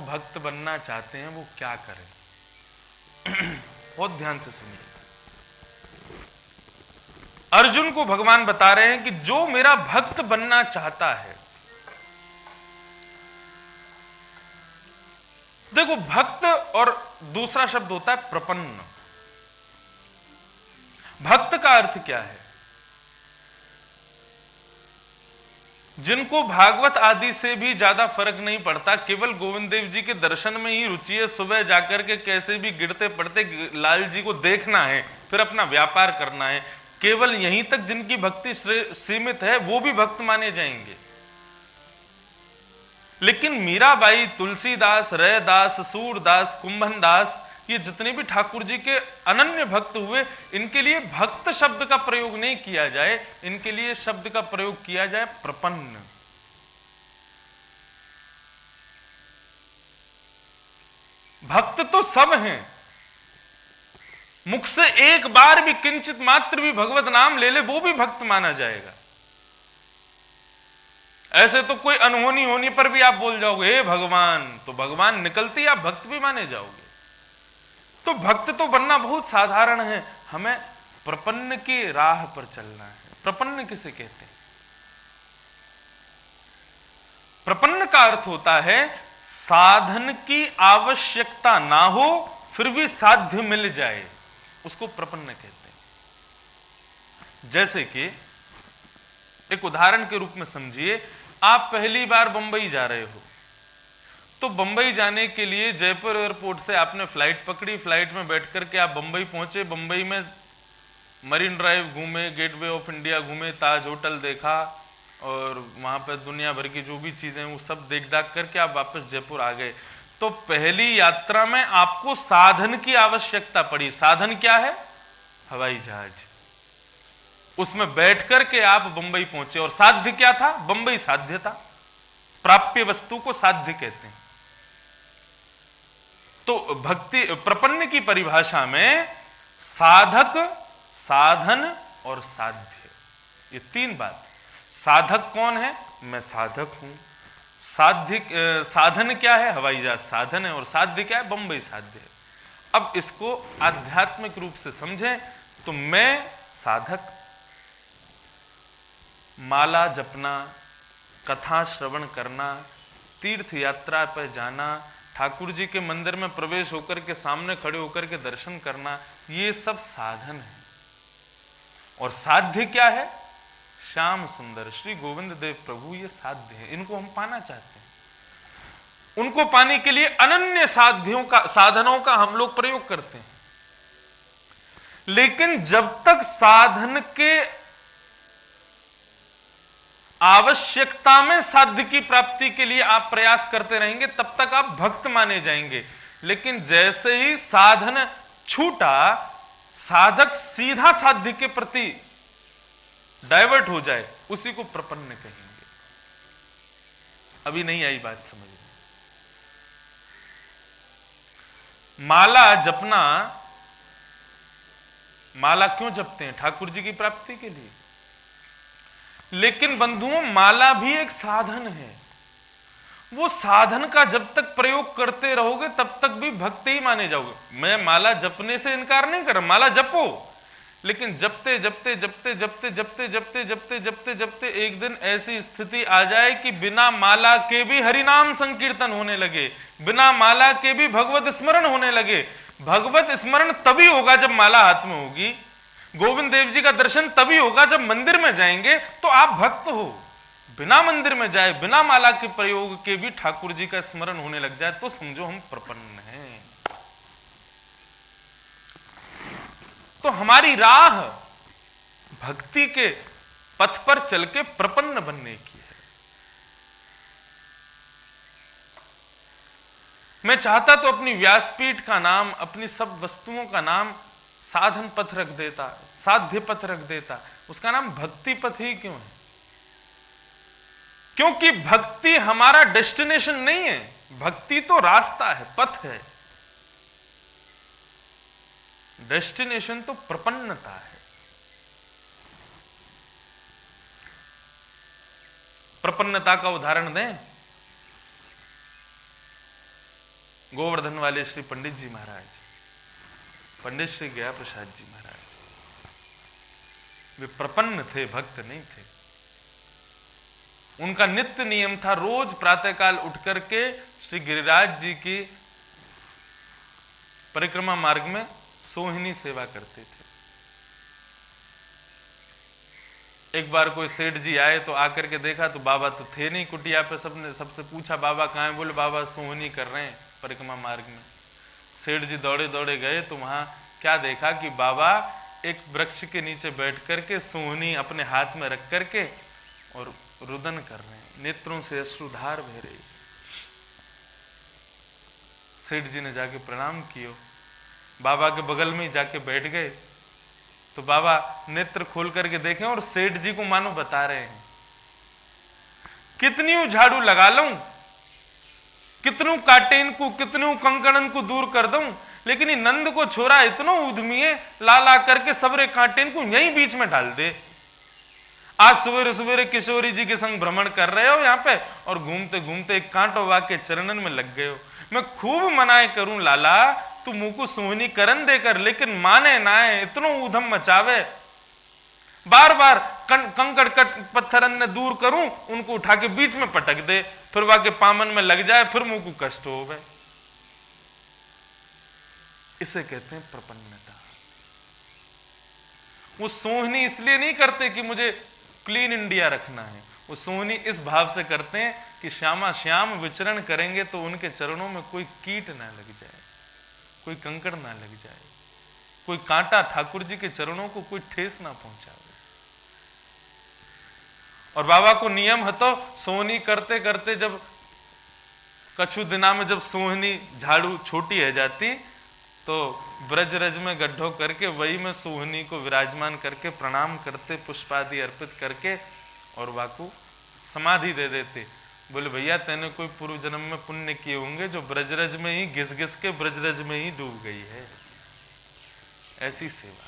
भक्त बनना चाहते हैं वो क्या करें? बहुत ध्यान से सुनिए। अर्जुन को भगवान बता रहे हैं कि जो मेरा भक्त बनना चाहता है, देखो भक्त और दूसरा शब्द होता है प्रपन्न। भक्त का अर्थ क्या है? जिनको भागवत आदि से भी ज्यादा फर्क नहीं पड़ता, केवल गोविंद देव जी के दर्शन में ही रुचि है, सुबह जाकर के कैसे भी गिरते पड़ते लाल जी को देखना है, फिर अपना व्यापार करना है, केवल यहीं तक जिनकी भक्ति सीमित है वो भी भक्त माने जाएंगे। लेकिन मीराबाई, तुलसीदास, रैदास, सूरदास, कुंभन दास, ये जितने भी ठाकुर जी के अनन्य भक्त हुए, इनके लिए भक्त शब्द का प्रयोग नहीं किया जाए, इनके लिए शब्द का प्रयोग किया जाए प्रपन्न। भक्त तो सब हैं, मुख से एक बार भी किंचित मात्र भी भगवत नाम ले ले वो भी भक्त माना जाएगा। ऐसे तो कोई अनहोनी होने पर भी आप बोल जाओगे हे भगवान, तो भगवान निकलती आप भक्त भी माने जाओगे। तो भक्त तो बनना बहुत साधारण है, हमें प्रपन्न की राह पर चलना है। प्रपन्न किसे कहते हैं? प्रपन्न का अर्थ होता है साधन की आवश्यकता ना हो फिर भी साध्य मिल जाए, उसको प्रपन्न कहते हैं। जैसे कि एक उदाहरण के रूप में समझिए, आप पहली बार बंबई जा रहे हो, तो बंबई जाने के लिए जयपुर एयरपोर्ट से आपने फ्लाइट पकड़ी, फ्लाइट में बैठ करके आप बंबई पहुंचे, बंबई में मरीन ड्राइव घूमे, गेटवे ऑफ इंडिया घूमे, ताज होटल देखा और वहां पर दुनिया भर की जो भी चीजें वो सब देख दाख करके आप वापस जयपुर आ गए। तो पहली यात्रा में आपको साधन की आवश्यकता पड़ी। साधन क्या है? हवाई जहाज। उसमें बैठ करके आप बंबई पहुंचे, और साध्य क्या था? बंबई साध्य था। प्राप्य वस्तु को साध्य कहते हैं। तो भक्ति प्रपन्न की परिभाषा में साधक, साधन और साध्य, ये तीन बात। साधक कौन है? मैं साधक हूं। साध्य, साधन क्या है? हवाई जहाज साधन है, और साध्य क्या है? बंबई साध्य है। अब इसको आध्यात्मिक रूप से समझें तो मैं साधक, माला जपना, कथा श्रवण करना, तीर्थ यात्रा पर जाना, ठाकुर जी के मंदिर में प्रवेश होकर के सामने खड़े होकर के दर्शन करना, ये सब साधन है। और साध्य क्या है? श्याम सुंदर श्री गोविंद देव प्रभु, ये साध्य है। इनको हम पाना चाहते हैं। उनको पाने के लिए अनन्य साधनों का हम लोग प्रयोग करते हैं। लेकिन जब तक साधन के आवश्यकता में साध्य की प्राप्ति के लिए आप प्रयास करते रहेंगे, तब तक आप भक्त माने जाएंगे। लेकिन जैसे ही साधन छूटा, साधक सीधा साध्य के प्रति डाइवर्ट हो जाए, उसी को प्रपन्न कहेंगे। अभी नहीं आई बात समझ में? माला जपना, माला क्यों जपते हैं? ठाकुर जी की प्राप्ति के लिए। लेकिन बंधुओं, माला भी एक साधन है। वो साधन का जब तक प्रयोग करते रहोगे तब तक भी भक्त ही माने जाओगे। मैं माला जपने से इनकार नहीं कर रहा, माला जपो, लेकिन जपते जपते जपते जपते जपते जपते जपते जपते जपते एक दिन ऐसी स्थिति आ जाए कि बिना माला के भी हरिनाम संकीर्तन होने लगे, बिना माला के भी भगवत स्मरण होने लगे। भगवत स्मरण तभी होगा जब माला हाथ में होगी। गोविंद देव जी का दर्शन तभी होगा जब मंदिर में जाएंगे, तो आप भक्त हो। बिना मंदिर में जाए, बिना माला के प्रयोग के भी ठाकुर जी का स्मरण होने लग जाए, तो समझो हम प्रपन्न हैं। तो हमारी राह भक्ति के पथ पर चल के प्रपन्न बनने की है। मैं चाहता तो अपनी व्यासपीठ का नाम, अपनी सब वस्तुओं का नाम साधन पथ रख देता, साध्य पथ रख देता। उसका नाम भक्ति पथ ही क्यों है? क्योंकि भक्ति हमारा डेस्टिनेशन नहीं है, भक्ति तो रास्ता है, पथ है। डेस्टिनेशन तो प्रपन्नता है। प्रपन्नता का उदाहरण दें गोवर्धन वाले श्री पंडित जी महाराज, पंडित श्री गया प्रसाद जी महाराज, वे प्रपन्न थे, भक्त नहीं थे। उनका नित्य नियम था रोज प्रातःकाल उठ करके श्री गिरिराज जी की परिक्रमा मार्ग में सोहिनी सेवा करते थे। एक बार कोई सेठ जी आए तो आकर के देखा तो बाबा तो थे नहीं कुटिया पे। सबने सबसे पूछा बाबा कहाँ हैं? बोले बाबा सोहनी कर रहे हैं परिक्रमा मार्ग में। सेठ जी दौड़े दौड़े गए तो वहां क्या देखा कि बाबा एक वृक्ष के नीचे बैठ करके सोहनी अपने हाथ में रख करके और रुदन कर रहे हैं, नेत्रों से अश्रुधार बह रही। सेठ जी ने जाके प्रणाम किया, बाबा के बगल में जाके बैठ गए तो बाबा नेत्र खोल करके देखें और सेठ जी को मानो बता रहे हैं, कितनी झाड़ू लगा लूं, कितनू काटे इनको, कितनू कंकड़न को दूर कर दूं, लेकिन ये नंद को छोरा इतना उद्यमी है, ला ला करके सबरे कांटे इनको यहीं बीच में डाल दे। आज सवेरे सवेरे किशोरी जी के संग भ्रमण कर रहे हो यहाँ पे और घूमते घूमते एक कांटो वाके चरणन में लग गए हो। मैं खूब मनाए करूं लाला, तू मुंह को सोहनी करन देकर, लेकिन माने ना है, इतनो उधम मचावे। बार बार कंकड़ पत्थरन ने दूर करूं, उनको उठा के बीच में पटक दे, फिर वाके पामन में लग जाए, फिर मुंह को कष्ट हो गए। इसे कहते हैं प्रपन्नता। वो सोहनी इसलिए नहीं करते कि मुझे क्लीन इंडिया रखना है, वो सोहनी इस भाव से करते हैं कि श्यामा श्याम विचरण करेंगे तो उनके चरणों में कोई कीट ना लग जाए, कोई कंकड़ ना लग जाए, कोई कांटा ठाकुर जी के चरणों को कोई ठेस ना पहुंचावे। और बाबा को नियम है तो सोहनी करते करते जब कछु दिना में जब सोहनी झाड़ू छोटी है जाती तो ब्रज रज में गड्ढो करके वही में सोहनी को विराजमान करके प्रणाम करते, पुष्पादि अर्पित करके और वाकू समाधि दे देते। बोले भैया तेने कोई पूर्व जन्म में पुण्य किए होंगे जो ब्रजरज में ही घिस घिस के ब्रजरज में ही डूब गई है। ऐसी सेवा।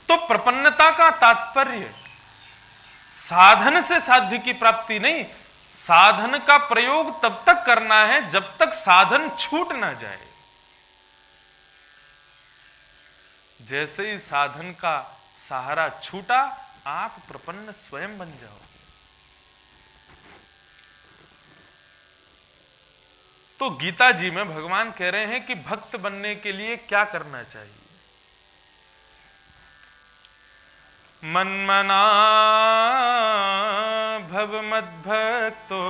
तो प्रपन्नता का तात्पर्य साधन से साध्य की प्राप्ति नहीं, साधन का प्रयोग तब तक करना है जब तक साधन छूट ना जाए। जैसे ही साधन का सहारा छूटा, आप प्रपन्न स्वयं बन जाओ। तो गीता जी में भगवान कह रहे हैं कि भक्त बनने के लिए क्या करना चाहिए। मन्मना भव मद्भक्तो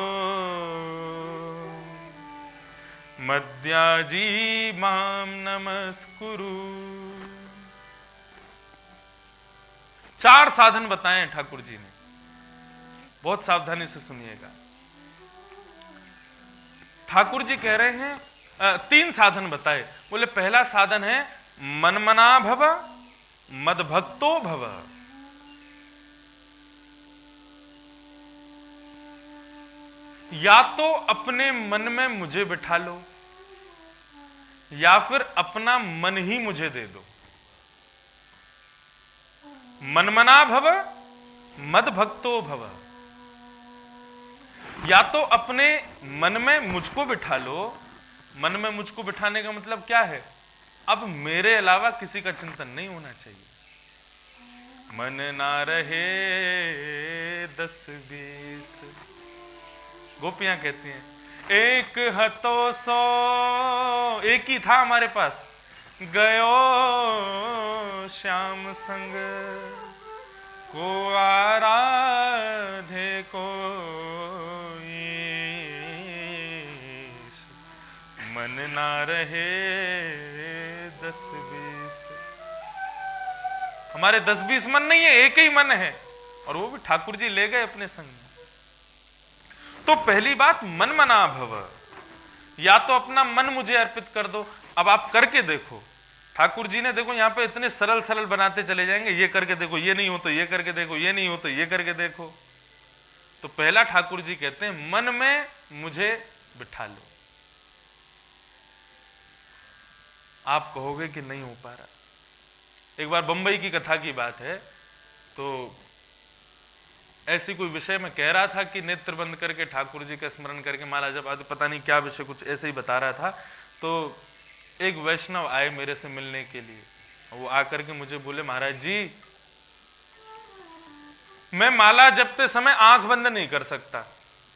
मद्याजी माम नमस्कुरु। 4 साधन बताए हैं ठाकुर जी ने, बहुत सावधानी से सुनिएगा। ठाकुर जी कह रहे हैं 3 साधन बताए। बोले पहला साधन है मनमना भव मदभक्तो भव। या तो अपने मन में मुझे बिठा लो या फिर अपना मन ही मुझे दे दो। मनमना भव मदभक्तो भव। या तो अपने मन में मुझको बिठा लो। मन में मुझको बिठाने का मतलब क्या है? अब मेरे अलावा किसी का चिंतन नहीं होना चाहिए। मन ना रहे 10-20। गोपियां कहती हैं एक हतो 100, एक ही था हमारे पास, गयो श्याम संग को आराधे को मन ना रहे 10-20। हमारे 10-20 मन नहीं है, एक ही मन है, और वो भी ठाकुर जी ले गए अपने संग। तो पहली बात मनमना भव। या तो अपना मन मुझे अर्पित कर दो। अब आप करके देखो, ठाकुर जी ने देखो यहां पे इतने सरल सरल बनाते चले जाएंगे। ये करके देखो, ये नहीं हो तो ये करके देखो, ये नहीं हो तो ये करके देखो। तो पहला ठाकुर जी कहते हैं मन में मुझे बिठा लो। आप कहोगे कि नहीं हो पा रहा। एक बार बंबई की कथा की बात है, तो ऐसी कोई विषय में कह रहा था कि नेत्र बंद करके ठाकुर जी का स्मरण करके माला जप, आज पता नहीं क्या विषय, कुछ ऐसे ही बता रहा था। तो एक वैष्णव आए मेरे से मिलने के लिए, वो आकर के मुझे बोले, महाराज जी मैं माला जपते समय आंख बंद नहीं कर सकता।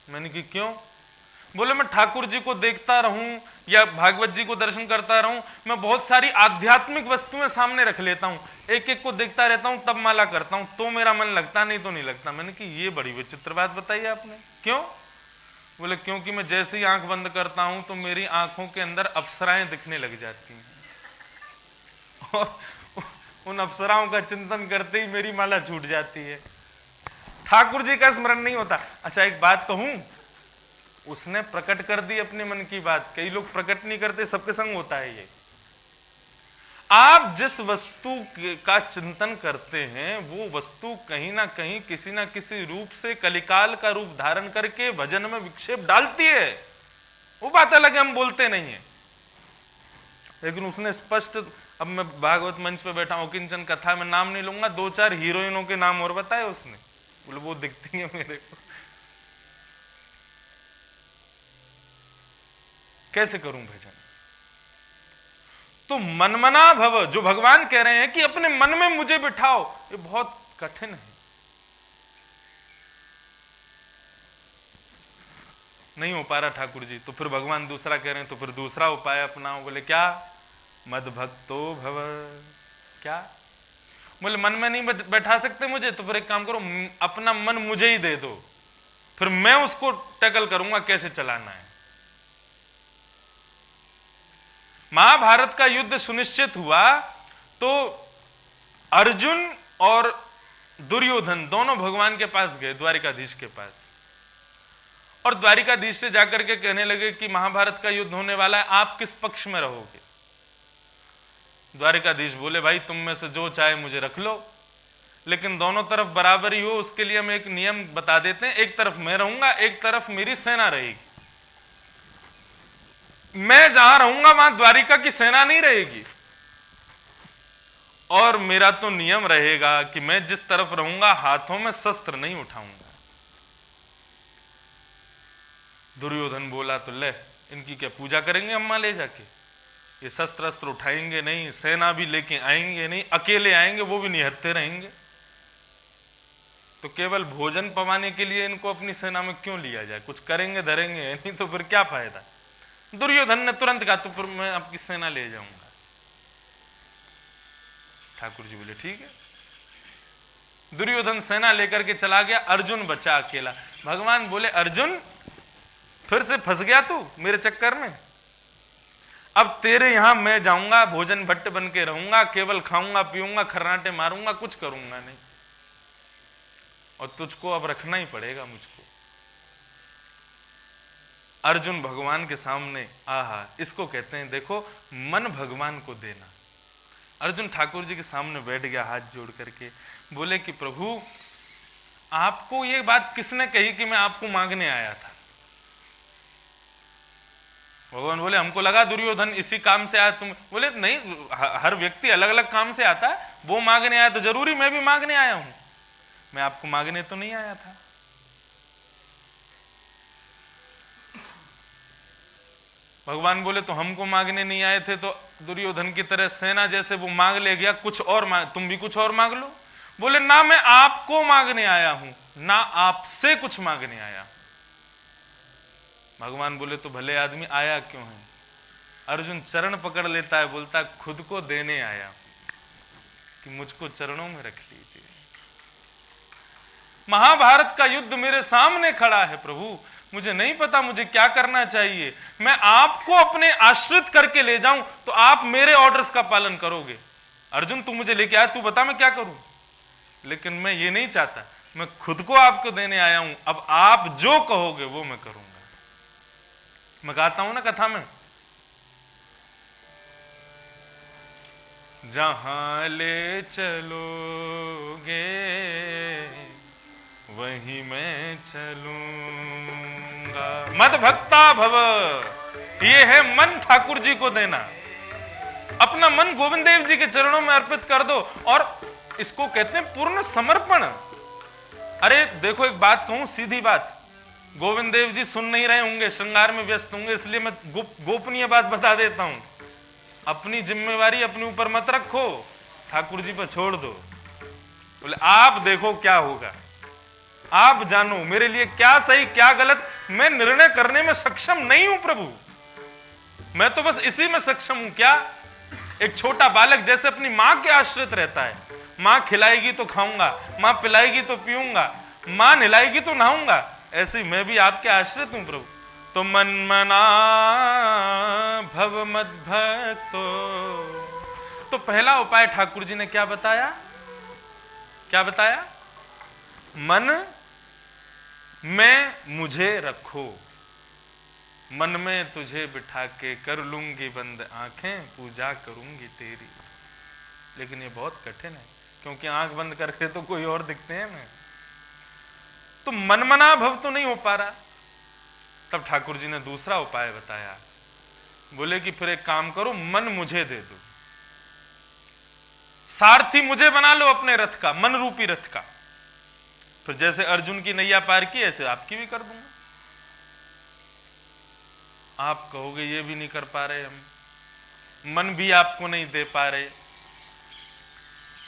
मैंने कि क्यों? बोले मैं ठाकुर जी को देखता रहूं या भागवत जी को दर्शन करता रहूं, मैं बहुत सारी आध्यात्मिक वस्तुएं सामने रख लेता हूं, एक एक को देखता रहता हूं, तब माला करता हूं, तो मेरा मन लगता, नहीं तो नहीं लगता। मैंने कि ये बड़ी विचित्र बात बताई आपने, क्यों? बोले क्योंकि मैं जैसे ही आंख बंद करता हूं तो मेरी आंखों के अंदर अप्सराएं दिखने लग जाती हैं, और उन अप्सराओं का चिंतन करते ही मेरी माला छूट जाती है, ठाकुर जी का स्मरण नहीं होता। अच्छा एक बात कहूं, उसने प्रकट कर दी अपने मन की बात, कई लोग प्रकट नहीं करते, सबके संग होता है ये। आप जिस वस्तु का चिंतन करते हैं वो वस्तु कहीं ना कहीं किसी ना किसी रूप से कलिकाल का रूप धारण करके भजन में विक्षेप डालती है, वो बात अलग है, हम बोलते नहीं है। लेकिन उसने स्पष्ट, अब मैं भागवत मंच पे बैठा हूं, किंचन कथा में नाम नहीं लूंगा, 2-4 हीरोइनों के नाम और बताए उसने, बोले वो दिखती है मेरे को, कैसे करूं भजन? तो मनमना भव, जो भगवान कह रहे हैं कि अपने मन में मुझे बिठाओ, ये बहुत कठिन है, नहीं हो पा रहा ठाकुर जी। तो फिर भगवान दूसरा कह रहे हैं, तो फिर दूसरा उपाय अपनाओ। बोले क्या? मद भक्तो भव। क्या? बोले मन में नहीं बैठा सकते मुझे, तो फिर एक काम करो, अपना मन मुझे ही दे दो, फिर मैं उसको टैकल करूंगा कैसे चलाना है। महाभारत का युद्ध सुनिश्चित हुआ तो अर्जुन और दुर्योधन दोनों भगवान के पास गए, द्वारिकाधीश के पास, और द्वारिकाधीश से जाकर के कहने लगे कि महाभारत का युद्ध होने वाला है, आप किस पक्ष में रहोगे? द्वारिकाधीश बोले, भाई तुम में से जो चाहे मुझे रख लो, लेकिन दोनों तरफ बराबर ही हो, उसके लिए हम एक नियम बता देते हैं, एक तरफ मैं रहूंगा, एक तरफ मेरी सेना रहेगी। मैं जहां रहूंगा वहां द्वारिका की सेना नहीं रहेगी, और मेरा तो नियम रहेगा कि मैं जिस तरफ रहूंगा हाथों में शस्त्र नहीं उठाऊंगा। दुर्योधन बोला, तो ले इनकी क्या पूजा करेंगे अम्मा ले जाके? ये शस्त्र अस्त्र उठाएंगे नहीं, सेना भी लेके आएंगे नहीं, अकेले आएंगे, वो भी निहत्थे रहेंगे, तो केवल भोजन पवाने के लिए इनको अपनी सेना में क्यों लिया जाए? कुछ करेंगे धरेंगे नहीं तो फिर क्या फायदा? दुर्योधन ने तुरंत कहा, तो फिर मैं आपकी सेना ले जाऊंगा। ठाकुर जी बोले ठीक है। दुर्योधन सेना लेकर के चला गया, अर्जुन बचा अकेला। भगवान बोले, अर्जुन फिर से फंस गया तू मेरे चक्कर में, अब तेरे यहां मैं जाऊंगा, भोजन भट्ट बन के रहूंगा, केवल खाऊंगा पीऊंगा, खर्राटे मारूंगा, कुछ करूंगा नहीं, और तुझको अब रखना ही पड़ेगा मुझको। अर्जुन भगवान के सामने, आहा, इसको कहते हैं देखो मन भगवान को देना। अर्जुन ठाकुर जी के सामने बैठ गया हाथ जोड़ करके, बोले कि प्रभु आपको ये बात किसने कही कि मैं आपको मांगने आया था? भगवान बोले, हमको लगा दुर्योधन इसी काम से आया। तुम बोले नहीं, हर व्यक्ति अलग अलग काम से आता है, वो मांगने आया तो जरूरी मैं भी मांगने आया हूं, मैं आपको मांगने तो नहीं आया था। भगवान बोले, तो हमको मांगने नहीं आए थे तो दुर्योधन की तरह सेना जैसे वो मांग ले गया, कुछ और तुम भी कुछ और मांग लो। बोले ना, मैं आपको मांगने आया हूं, ना आपसे कुछ मांगने आया। भगवान बोले, तो भले आदमी आया क्यों है? अर्जुन चरण पकड़ लेता है, बोलता खुद को देने आया कि मुझको चरणों में रख लीजिए। महाभारत का युद्ध मेरे सामने खड़ा है प्रभु, मुझे नहीं पता मुझे क्या करना चाहिए, मैं आपको अपने आश्रित करके ले जाऊं तो आप मेरे ऑर्डर्स का पालन करोगे। अर्जुन तू मुझे लेके आया, तू बता मैं क्या करूं, लेकिन मैं ये नहीं चाहता, मैं खुद को आपको देने आया हूं, अब आप जो कहोगे वो मैं करूंगा। मैं कहता हूं ना कथा में, जहां ले चलोगे वहीं मैं चलूंगा। मद भक्ता भव, ये है मन ठाकुर जी को देना। अपना मन गोविंद देव जी के चरणों में अर्पित कर दो, और इसको कहते हैं पूर्ण समर्पण। अरे देखो एक बात कहूं, सीधी बात, गोविंद देव जी सुन नहीं रहे होंगे, श्रृंगार में व्यस्त होंगे, इसलिए मैं गोपनीय बात बता देता हूं। अपनी जिम्मेवारी अपने ऊपर मत रखो, ठाकुर जी पर छोड़ दो। बोले आप देखो क्या होगा, आप जानो मेरे लिए क्या सही क्या गलत, मैं निर्णय करने में सक्षम नहीं हूं प्रभु, मैं तो बस इसी में सक्षम हूं। क्या? एक छोटा बालक जैसे अपनी मां के आश्रित रहता है, मां खिलाएगी तो खाऊंगा, मां पिलाएगी तो पीऊंगा, मां नहलाएगी तो नहाऊंगा, ऐसे ही मैं भी आपके आश्रित हूं प्रभु। तो मन मना भव मद भक्तो, तो पहला उपाय ठाकुर जी ने क्या बताया? क्या बताया? मन में मुझे रखो, मन में तुझे बिठा के कर लूंगी बंद आंखें, पूजा करूंगी तेरी। लेकिन ये बहुत कठिन है, क्योंकि आंख बंद करके तो कोई और दिखते हैं ना, तो मनमना भव तो नहीं हो पा रहा। तब ठाकुर जी ने दूसरा उपाय बताया, बोले कि फिर एक काम करो, मन मुझे दे दो, सारथी मुझे बना लो अपने रथ का, मन रूपी रथ का। फिर जैसे अर्जुन की नैया पार की, ऐसे आपकी भी कर दूंगा। आप कहोगे ये भी नहीं कर पा रहे हम, मन भी आपको नहीं दे पा रहे,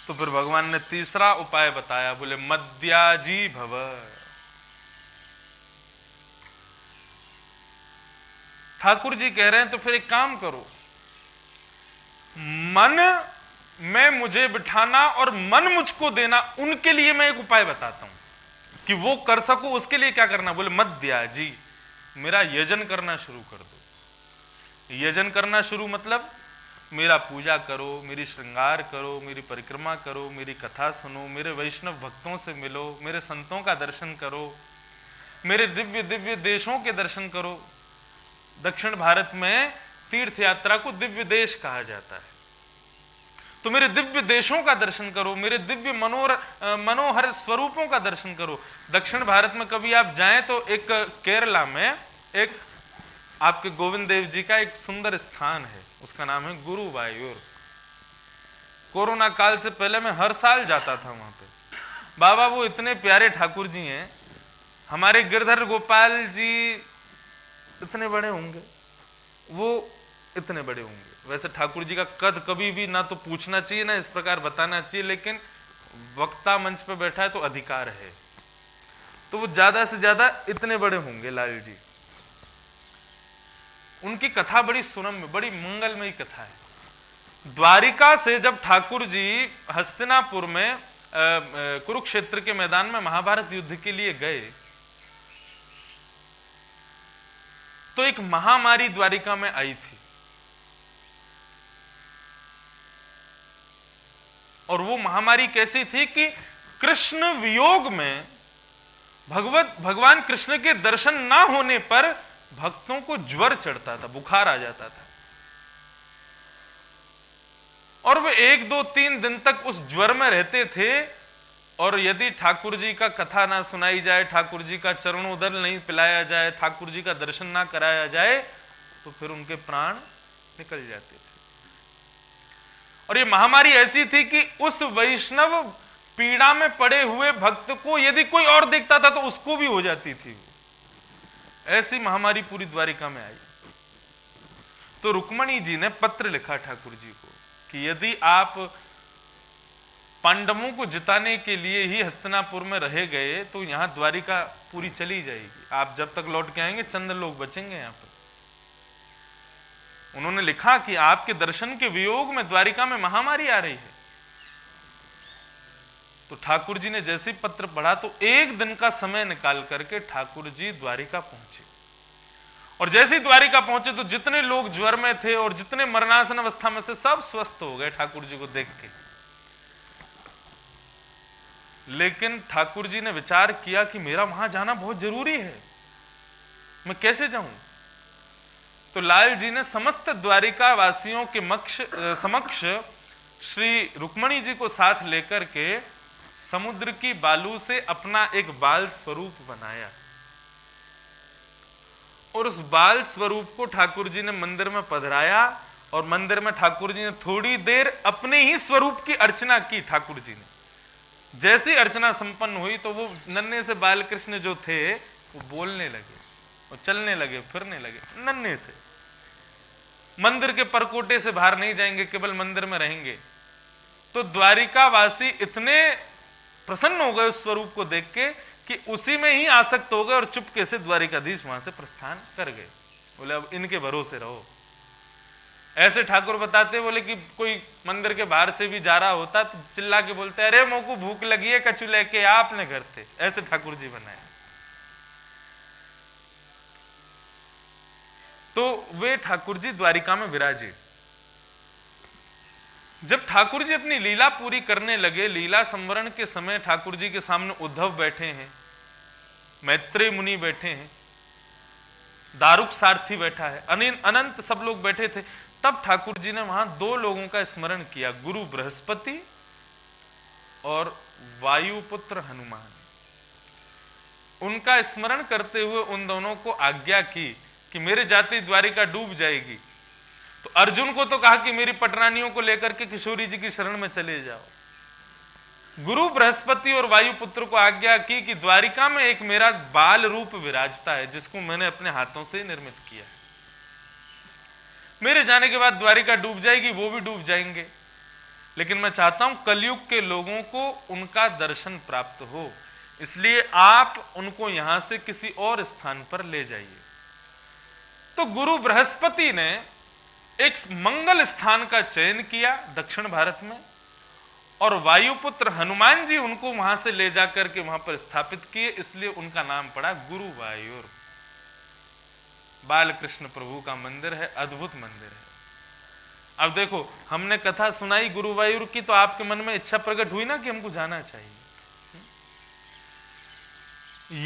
तो फिर भगवान ने तीसरा उपाय बताया, बोले मद्याजी भव। ठाकुर जी कह रहे हैं तो फिर एक काम करो, मन में मुझे बिठाना और मन मुझको देना, उनके लिए मैं एक उपाय बताता हूं कि वो कर सकूं। उसके लिए क्या करना? बोले मद्याजी, मेरा यजन करना शुरू कर दो। यजन करना शुरू मतलब मेरा पूजा करो, मेरी श्रृंगार करो, मेरी परिक्रमा करो, मेरी कथा सुनो, मेरे वैष्णव भक्तों से मिलो, मेरे संतों का दर्शन करो, मेरे दिव्य दिव्य देशों के दर्शन करो। दक्षिण भारत में तीर्थ यात्रा को दिव्य देश कहा जाता है, तो मेरे दिव्य देशों का दर्शन करो, मेरे दिव्य मनोहर स्वरूपों का दर्शन करो। दक्षिण भारत में कभी आप जाएं तो एक केरला में एक आपके गोविंद देव जी का एक सुंदर स्थान है, उसका नाम है गुरुवायूर। कोरोना काल से पहले मैं हर साल जाता था वहां पे। बाबा वो इतने प्यारे ठाकुर जी हैं, हमारे गिरधर गोपाल जी इतने बड़े होंगे, वो इतने बड़े होंगे। वैसे ठाकुर जी का कद कभी भी ना तो पूछना चाहिए ना इस प्रकार बताना चाहिए, लेकिन वक्ता मंच पे बैठा है तो अधिकार है, तो वो ज्यादा से ज्यादा इतने बड़े होंगे लाल जी। उनकी कथा बड़ी सुरम्य, बड़ी मंगलमयी कथा है। द्वारिका से जब ठाकुर जी हस्तिनापुर में कुरुक्षेत्र के मैदान में महाभारत युद्ध के लिए गए, तो एक महामारी द्वारिका में आई थी, और वो महामारी कैसी थी कि कृष्ण वियोग में भगवान कृष्ण के दर्शन ना होने पर भक्तों को ज्वर चढ़ता था, बुखार आ जाता था, और वे 1, 2, 3 दिन तक उस ज्वर में रहते थे। और यदि ठाकुर जी का कथा ना सुनाई जाए, ठाकुर जी का चरणोदल नहीं पिलाया जाए, ठाकुर जी का दर्शन ना कराया जाए, तो फिर उनके प्राण निकल जाते थे। और ये महामारी ऐसी थी कि उस वैष्णव पीड़ा में पड़े हुए भक्त को यदि कोई और देखता था तो उसको भी हो जाती थी। ऐसी महामारी पूरी द्वारिका में आई। तो रुक्मणी जी ने पत्र लिखा ठाकुर जी को कि यदि आप पांडवों को जिताने के लिए ही हस्तिनापुर में रह गए तो यहां द्वारिका पूरी चली जाएगी, आप जब तक लौट के आएंगे चंद लोग बचेंगे यहां पर। उन्होंने लिखा कि आपके दर्शन के वियोग में द्वारिका में महामारी आ रही है। तो ठाकुर जी ने जैसे ही पत्र पढ़ा तो 1 दिन का समय निकाल करके ठाकुर जी द्वारिका पहुंचे, और जैसे ही द्वारिका पहुंचे तो जितने लोग ज्वर में थे और जितने मरणासन अवस्था में थे सब स्वस्थ हो गए ठाकुर जी को देख के। लेकिन ठाकुर जी ने विचार किया कि मेरा वहां जाना बहुत जरूरी है, मैं कैसे जाऊं? तो लाल जी ने समस्त द्वारिका वासियों के समक्ष श्री रुक्मणी जी को साथ लेकर के समुद्र की बालू से अपना एक बाल स्वरूप बनाया, और उस बाल स्वरूप को ठाकुर जी ने मंदिर में पधराया, और मंदिर में ठाकुर जी ने थोड़ी देर अपने ही स्वरूप की अर्चना की। ठाकुर जी ने जैसी अर्चना संपन्न हुई तो वो नन्हे से बालकृष्ण जो थे वो बोलने लगे और चलने लगे, फिरने लगे। नन्हे से मंदिर के परकोटे से बाहर नहीं जाएंगे, केवल मंदिर में रहेंगे। तो द्वारिका वासी इतने प्रसन्न हो गए उस स्वरूप को देख के कि उसी में ही आसक्त हो गए और चुपके से द्वारिकाधीश वहां से प्रस्थान कर गए। बोले अब इनके भरोसे रहो। ऐसे ठाकुर बताते, बोले कि कोई मंदिर के बाहर से भी जा रहा होता तो चिल्ला के बोलते, अरे मोको भूख लगी है, कछु लेके आ अपने घर से। ऐसे ठाकुर जी बनाए। तो वे ठाकुर जी द्वारिका में विराजे। जब ठाकुर जी अपनी लीला पूरी करने लगे, लीला संवरण के समय ठाकुर जी के सामने उद्धव बैठे हैं, मैत्रेय मुनि बैठे हैं, दारुक सारथी बैठा है, अनंत सब लोग बैठे थे। तब ठाकुर जी ने वहां दो लोगों का स्मरण किया, गुरु बृहस्पति और वायुपुत्र हनुमान। उनका स्मरण करते हुए उन दोनों को आज्ञा की कि मेरे जाति द्वारिका डूब जाएगी। तो अर्जुन को तो कहा कि मेरी पटरानियों को लेकर के किशोरी जी की शरण में चले जाओ। गुरु बृहस्पति और वायुपुत्र को आज्ञा की कि द्वारिका में एक मेरा बाल रूप विराजता है, जिसको मैंने अपने हाथों से निर्मित किया है। मेरे जाने के बाद द्वारिका डूब जाएगी, वो भी डूब जाएंगे, लेकिन मैं चाहता हूं कलयुग के लोगों को उनका दर्शन प्राप्त हो, इसलिए आप उनको यहां से किसी और स्थान पर ले जाइए। तो गुरु बृहस्पति ने एक मंगल स्थान का चयन किया दक्षिण भारत में, और वायुपुत्र हनुमान जी उनको वहां से ले जाकर के वहां पर स्थापित किए, इसलिए उनका नाम पड़ा गुरु वायुर। बालकृष्ण प्रभु का मंदिर है, अद्भुत मंदिर है। अब देखो, हमने कथा सुनाई गुरुवायूर की, तो आपके मन में इच्छा प्रकट हुई ना कि हमको जाना चाहिए।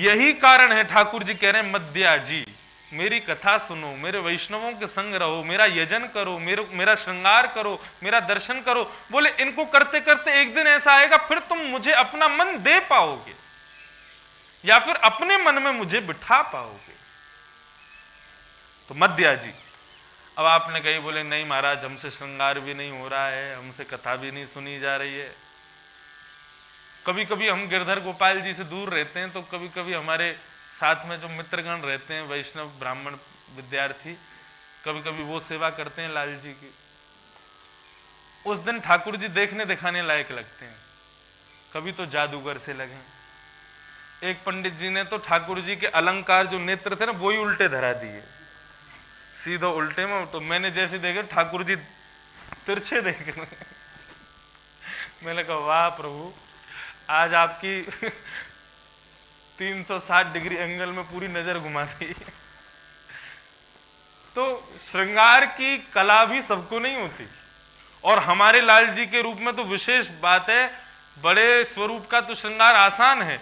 यही कारण है ठाकुर जी कह रहे हैं, मद्या जी मेरी कथा सुनो, मेरे वैष्णवों के संग रहो, मेरा यजन करो, मेरा श्रृंगार करो, मेरा दर्शन करो। बोले इनको करते करते एक दिन ऐसा आएगा फिर तुम मुझे अपना मन दे पाओगे, या फिर अपने मन में मुझे बिठा पाओगे। तो मद्या जी। अब आपने कही, बोले नहीं महाराज, हमसे श्रृंगार भी नहीं हो रहा है, हमसे कथा भी नहीं सुनी जा रही है। कभी कभी हम गिरधर गोपाल जी से दूर रहते हैं, तो कभी कभी हमारे साथ में जो मित्रगण रहते हैं, वैष्णव ब्राह्मण विद्यार्थी, कभी कभी वो सेवा करते हैं लाल जी की। उस दिन ठाकुर जी देखने दिखाने लायक लगते हैं, कभी तो जादूगर से लगे। एक पंडित जी ने तो ठाकुर जी के अलंकार जो नेत्र थे ना, वो ही उल्टे धरा दिए, सीधा उल्टे में। तो मैंने जैसे देखे ठाकुर जी तिरछे देख रहे, मैंने कहा वाह प्रभु, आज आपकी 360 डिग्री एंगल में पूरी नजर घुमा दी। तो श्रृंगार की कला भी सबको नहीं होती, और हमारे लाल जी के रूप में तो विशेष बात है। बड़े स्वरूप का तो श्रृंगार आसान है,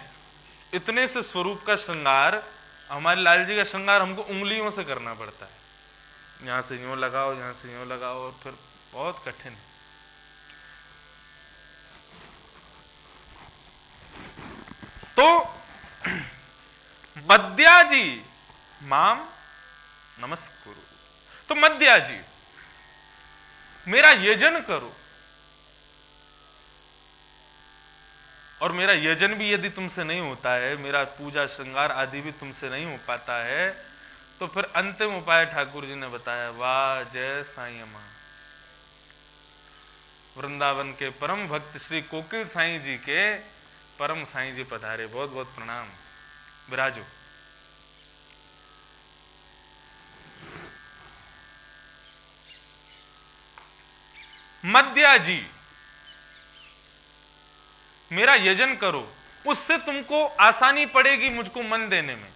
इतने से स्वरूप का श्रृंगार, हमारे लाल जी का श्रृंगार हमको उंगलियों से करना पड़ता है। यहां से यूं लगाओ, यहां से यूं लगाओ, और फिर बहुत कठिन है। तो मद्या जी माम नमस्कुरु। तो मद्या जी मेरा यजन करो, और मेरा यजन भी यदि तुमसे नहीं होता है, मेरा पूजा श्रृंगार आदि भी तुमसे नहीं हो पाता है, तो फिर अंतिम उपाय ठाकुर जी ने बताया, वाह जय साईं अम्मा। वृंदावन के परम भक्त श्री कोकिल साईं जी के परम साईं जी पधारे, बहुत बहुत प्रणाम, विराजो। मद्या जी मेरा यजन करो, उससे तुमको आसानी पड़ेगी मुझको मन देने में।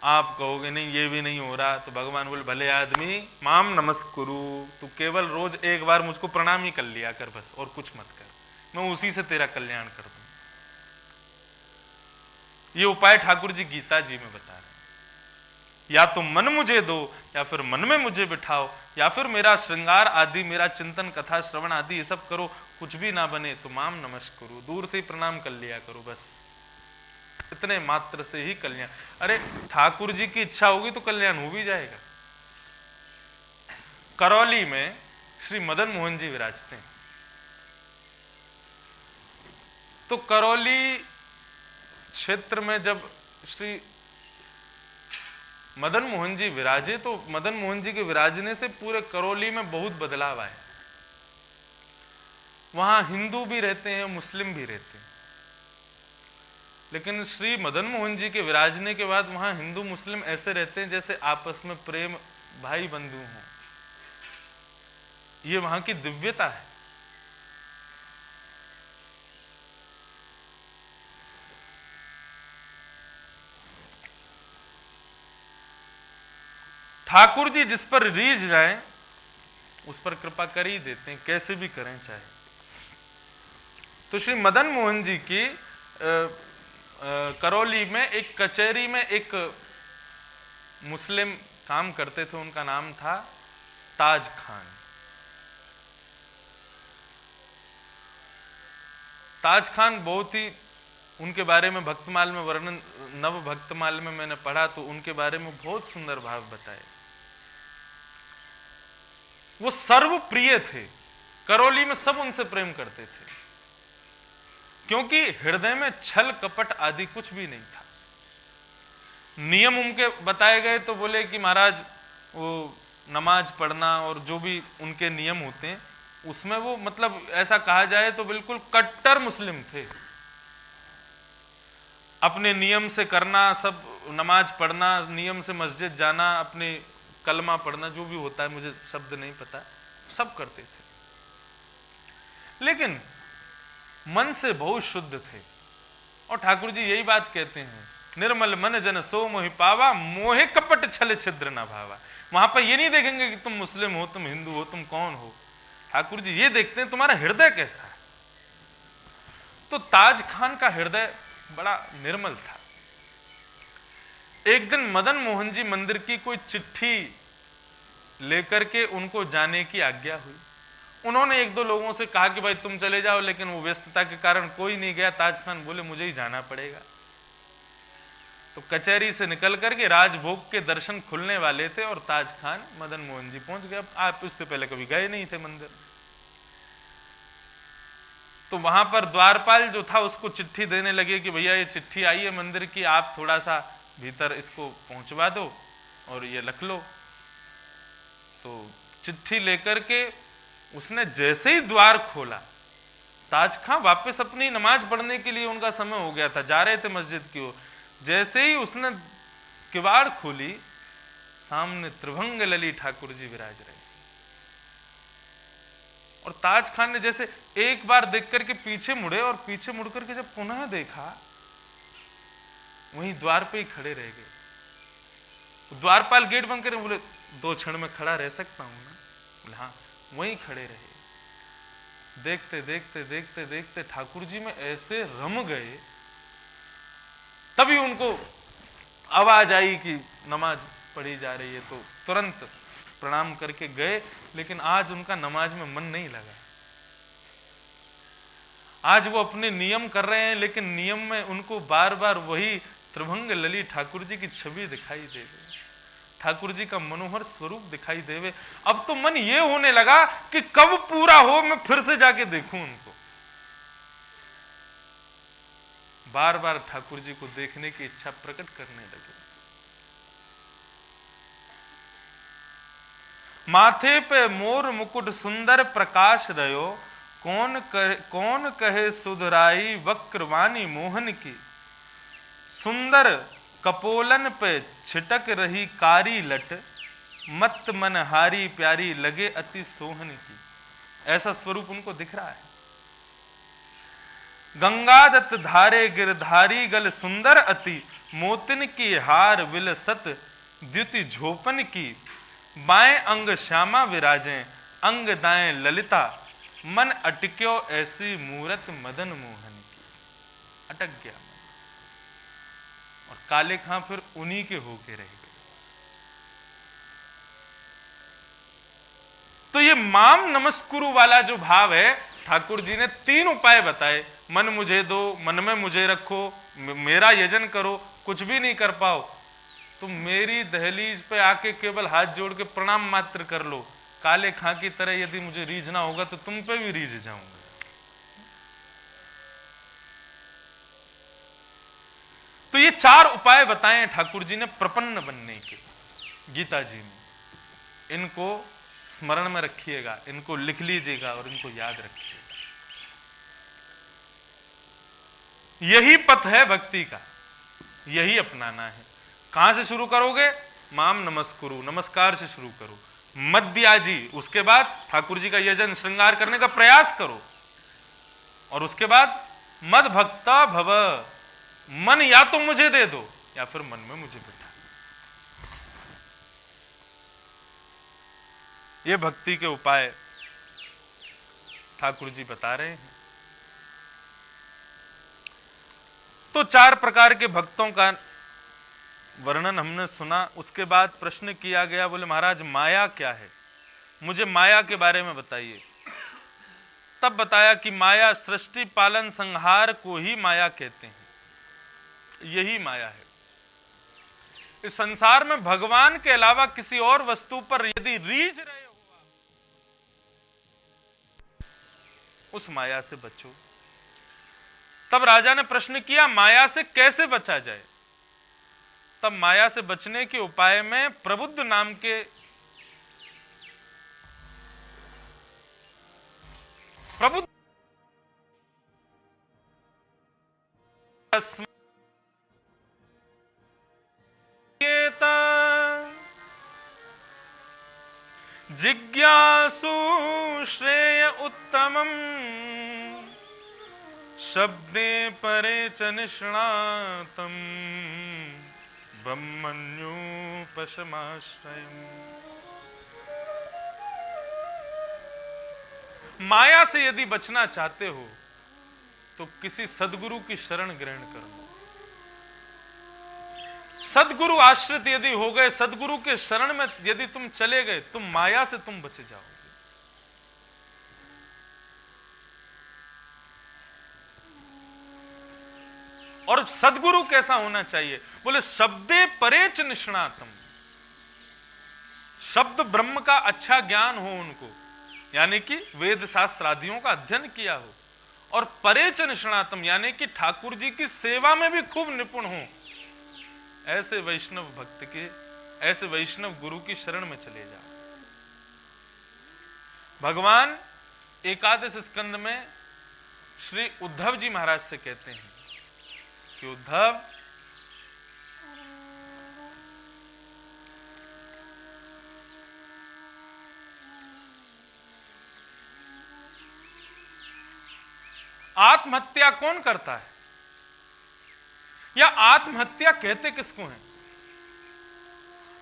आप कहोगे नहीं ये भी नहीं हो रहा, तो भगवान बोले भले आदमी माम नमस्कुरु, तू केवल रोज एक बार मुझको प्रणाम ही कर लिया कर बस, और कुछ मत कर, मैं उसी से तेरा कल्याण कर दूं। ये उपाय ठाकुर जी गीता जी में बता रहे हैं। या तो मन मुझे दो, या फिर मन में मुझे बिठाओ, या फिर मेरा श्रृंगार आदि, मेरा चिंतन कथा श्रवण आदि ये सब करो, कुछ भी ना बने तो माम नमस्कुरु, दूर से ही प्रणाम कर लिया करो बस। इतने मात्र से ही कल्याण। अरे ठाकुर जी की इच्छा होगी तो कल्याण हो भी जाएगा। करौली में श्री मदन मोहन जी विराजते हैं। तो करौली क्षेत्र में जब श्री मदन मोहन जी विराजे तो मदन मोहन जी के विराजने से पूरे करौली में बहुत बदलाव आए। वहां हिंदू भी रहते हैं, मुस्लिम भी रहते हैं, लेकिन श्री मदन मोहन जी के विराजने के बाद वहां हिंदू मुस्लिम ऐसे रहते हैं जैसे आपस में प्रेम भाई बंधु हों। ये वहां की दिव्यता है। ठाकुर जी जिस पर रीझ जाए उस पर कृपा कर ही देते हैं, कैसे भी करें चाहे। तो श्री मदन मोहन जी की करौली में एक कचहरी में एक मुस्लिम काम करते थे, उनका नाम था ताज खान। ताज खान बहुत ही, उनके बारे में भक्तमाल में वर्णन, नव भक्तमाल में मैंने पढ़ा तो उनके बारे में बहुत सुंदर भाव बताए। वो सर्वप्रिय थे, करौली में सब उनसे प्रेम करते थे, क्योंकि हृदय में छल कपट आदि कुछ भी नहीं था। नियम उनके बताए गए तो बोले कि महाराज वो नमाज पढ़ना और जो भी उनके नियम होते हैं उसमें वो मतलब ऐसा कहा जाए तो बिल्कुल कट्टर मुस्लिम थे। अपने नियम से करना, सब नमाज पढ़ना, नियम से मस्जिद जाना, अपने कलमा पढ़ना, जो भी होता है मुझे शब्द नहीं पता, सब करते थे, लेकिन मन से बहुत शुद्ध थे। और ठाकुर जी यही बात कहते हैं, निर्मल मन जन सो मोहि पावा, मोहे कपट छल छिद्र न भावा। वहां पर ये नहीं देखेंगे कि तुम मुस्लिम हो, तुम हिंदू हो, तुम कौन हो। ठाकुर जी ये देखते हैं तुम्हारा हृदय कैसा है। तो ताज खान का हृदय बड़ा निर्मल था। एक दिन मदन मोहन जी मंदिर की कोई चिट्ठी लेकर के उनको जाने की आज्ञा हुई। उन्होंने एक दो लोगों से कहा कि भाई तुम चले जाओ, लेकिन वो व्यस्तता के कारण कोई नहीं गया। ताज खान बोले मुझे ही जाना पड़ेगा। तो कचहरी से निकल करके राजभोग के दर्शन खुलने वाले थे और ताज खान मदन मोहन जी पहुंच गए। आप इससे पहले कभी गए नहीं थे मंदिर। तो वहां पर द्वारपाल जो था उसको चिट्ठी देने लगे कि भैया ये चिट्ठी आई है मंदिर की, आप थोड़ा सा भीतर इसको पहुंचवा दो और ये रख लो। तो चिट्ठी लेकर के उसने जैसे ही द्वार खोला, ताज खान वापस अपनी नमाज पढ़ने के लिए, उनका समय हो गया था, जा रहे थे मस्जिद की ओर। जैसे ही उसने किवाड़ खोली, सामने त्रिभंग लली ठाकुर जी विराज रहे। और ताज खान ने जैसे एक बार देख करके पीछे मुड़े और पीछे मुड़ करके जब पुनः देखा, वहीं द्वार पे ही खड़े रह गए। द्वारपाल गेट बंद करे, बोले 2 क्षण में खड़ा रह सकता हूं ना? बोले हाँ। वहीं खड़े रहे। देखते देखते देखते देखते ठाकुर जी में ऐसे रम गए, तभी उनको आवाज आई कि नमाज पढ़ी जा रही है। तो तुरंत प्रणाम करके गए, लेकिन आज उनका नमाज में मन नहीं लगा। आज वो अपने नियम कर रहे हैं, लेकिन नियम में उनको बार बार वही त्रिभंग लली ठाकुर जी की छवि दिखाई दे गई, ठाकुर जी का मनोहर स्वरूप दिखाई देवे। अब तो मन ये होने लगा कि कब पूरा हो, मैं फिर से जाके देखूं उनको। बार बार ठाकुर जी को देखने की इच्छा प्रकट करने लगे। माथे पे मोर मुकुट सुंदर प्रकाश रयो, कौन कहे सुधराई वक्रवाणी मोहन की। सुंदर कपोलन पे छिटक रही कारी लट, मत मन हारी प्यारी लगे अति सोहन की। ऐसा स्वरूप उनको दिख रहा है। गंगादत्त धारे गिरधारी गल सुंदर अति, मोतिन की हार विलसत द्युति झोपन की। बाएं अंग श्यामा विराजें, अंग दाएं ललिता, मन अटक्यो ऐसी मूरत मदन मोहन की। अटक गया मन, और काले खां फिर उन्हीं के होके रह गए। तो ये माम नमस्कुरु वाला जो भाव है, ठाकुर जी ने 3 उपाय बताए। मन मुझे दो, मन में मुझे रखो, मेरा यजन करो। कुछ भी नहीं कर पाओ तो मेरी दहलीज पे आके केवल हाथ जोड़ के प्रणाम मात्र कर लो। काले खां की तरह यदि मुझे रीझना होगा तो तुम पे भी रीझ जाऊंगा। तो ये 4 उपाय बताए ठाकुर जी ने प्रपन्न बनने के गीता जी में। इनको स्मरण में रखिएगा, इनको लिख लीजिएगा और इनको याद रखिएगा। यही पथ है भक्ति का, यही अपनाना है। कहां से शुरू करोगे? माम नमस्कुरु, नमस्कार से शुरू करो। मध्याजी, उसके बाद ठाकुर जी का यजन श्रृंगार करने का प्रयास करो। और उसके बाद मद भक्ता भव, मन या तो मुझे दे दो या फिर मन में मुझे बिठा। ये भक्ति के उपाय ठाकुर जी बता रहे हैं। तो 4 प्रकार के भक्तों का वर्णन हमने सुना। उसके बाद प्रश्न किया गया, बोले महाराज माया क्या है, मुझे माया के बारे में बताइए। तब बताया कि माया सृष्टि पालन संहार को ही माया कहते हैं, यही माया है। इस संसार में भगवान के अलावा किसी और वस्तु पर यदि रीझ रहे हो आप, उस माया से बचो। तब राजा ने प्रश्न किया माया से कैसे बचा जाए। तब माया से बचने के उपाय में प्रबुद्ध नाम के प्रबुद्ध जिज्ञासु श्रेय उत्तमम् शब्दे परे च निष्णातम् ब्रह्मण्योपशमाश्रयम्। माया से यदि बचना चाहते हो तो किसी सद्गुरु की शरण ग्रहण कर लो। सद्गुरु आश्रित यदि हो गए, सद्गुरु के शरण में यदि तुम चले गए, तुम माया से तुम बच जाओगे। और सद्गुरु कैसा होना चाहिए? बोले शब्दे परेच निष्णातम, शब्द ब्रह्म का अच्छा ज्ञान हो उनको, यानी कि वेद शास्त्र आदियों का अध्ययन किया हो। और परेच निष्णातम यानी कि ठाकुर जी की सेवा में भी खूब निपुण हो। ऐसे वैष्णव भक्त के, ऐसे वैष्णव गुरु की शरण में चले जाओ। भगवान एकादश स्कंद में श्री उद्धव जी महाराज से कहते हैं कि उद्धव, आत्महत्या कौन करता है, या आत्महत्या कहते किसको हैं?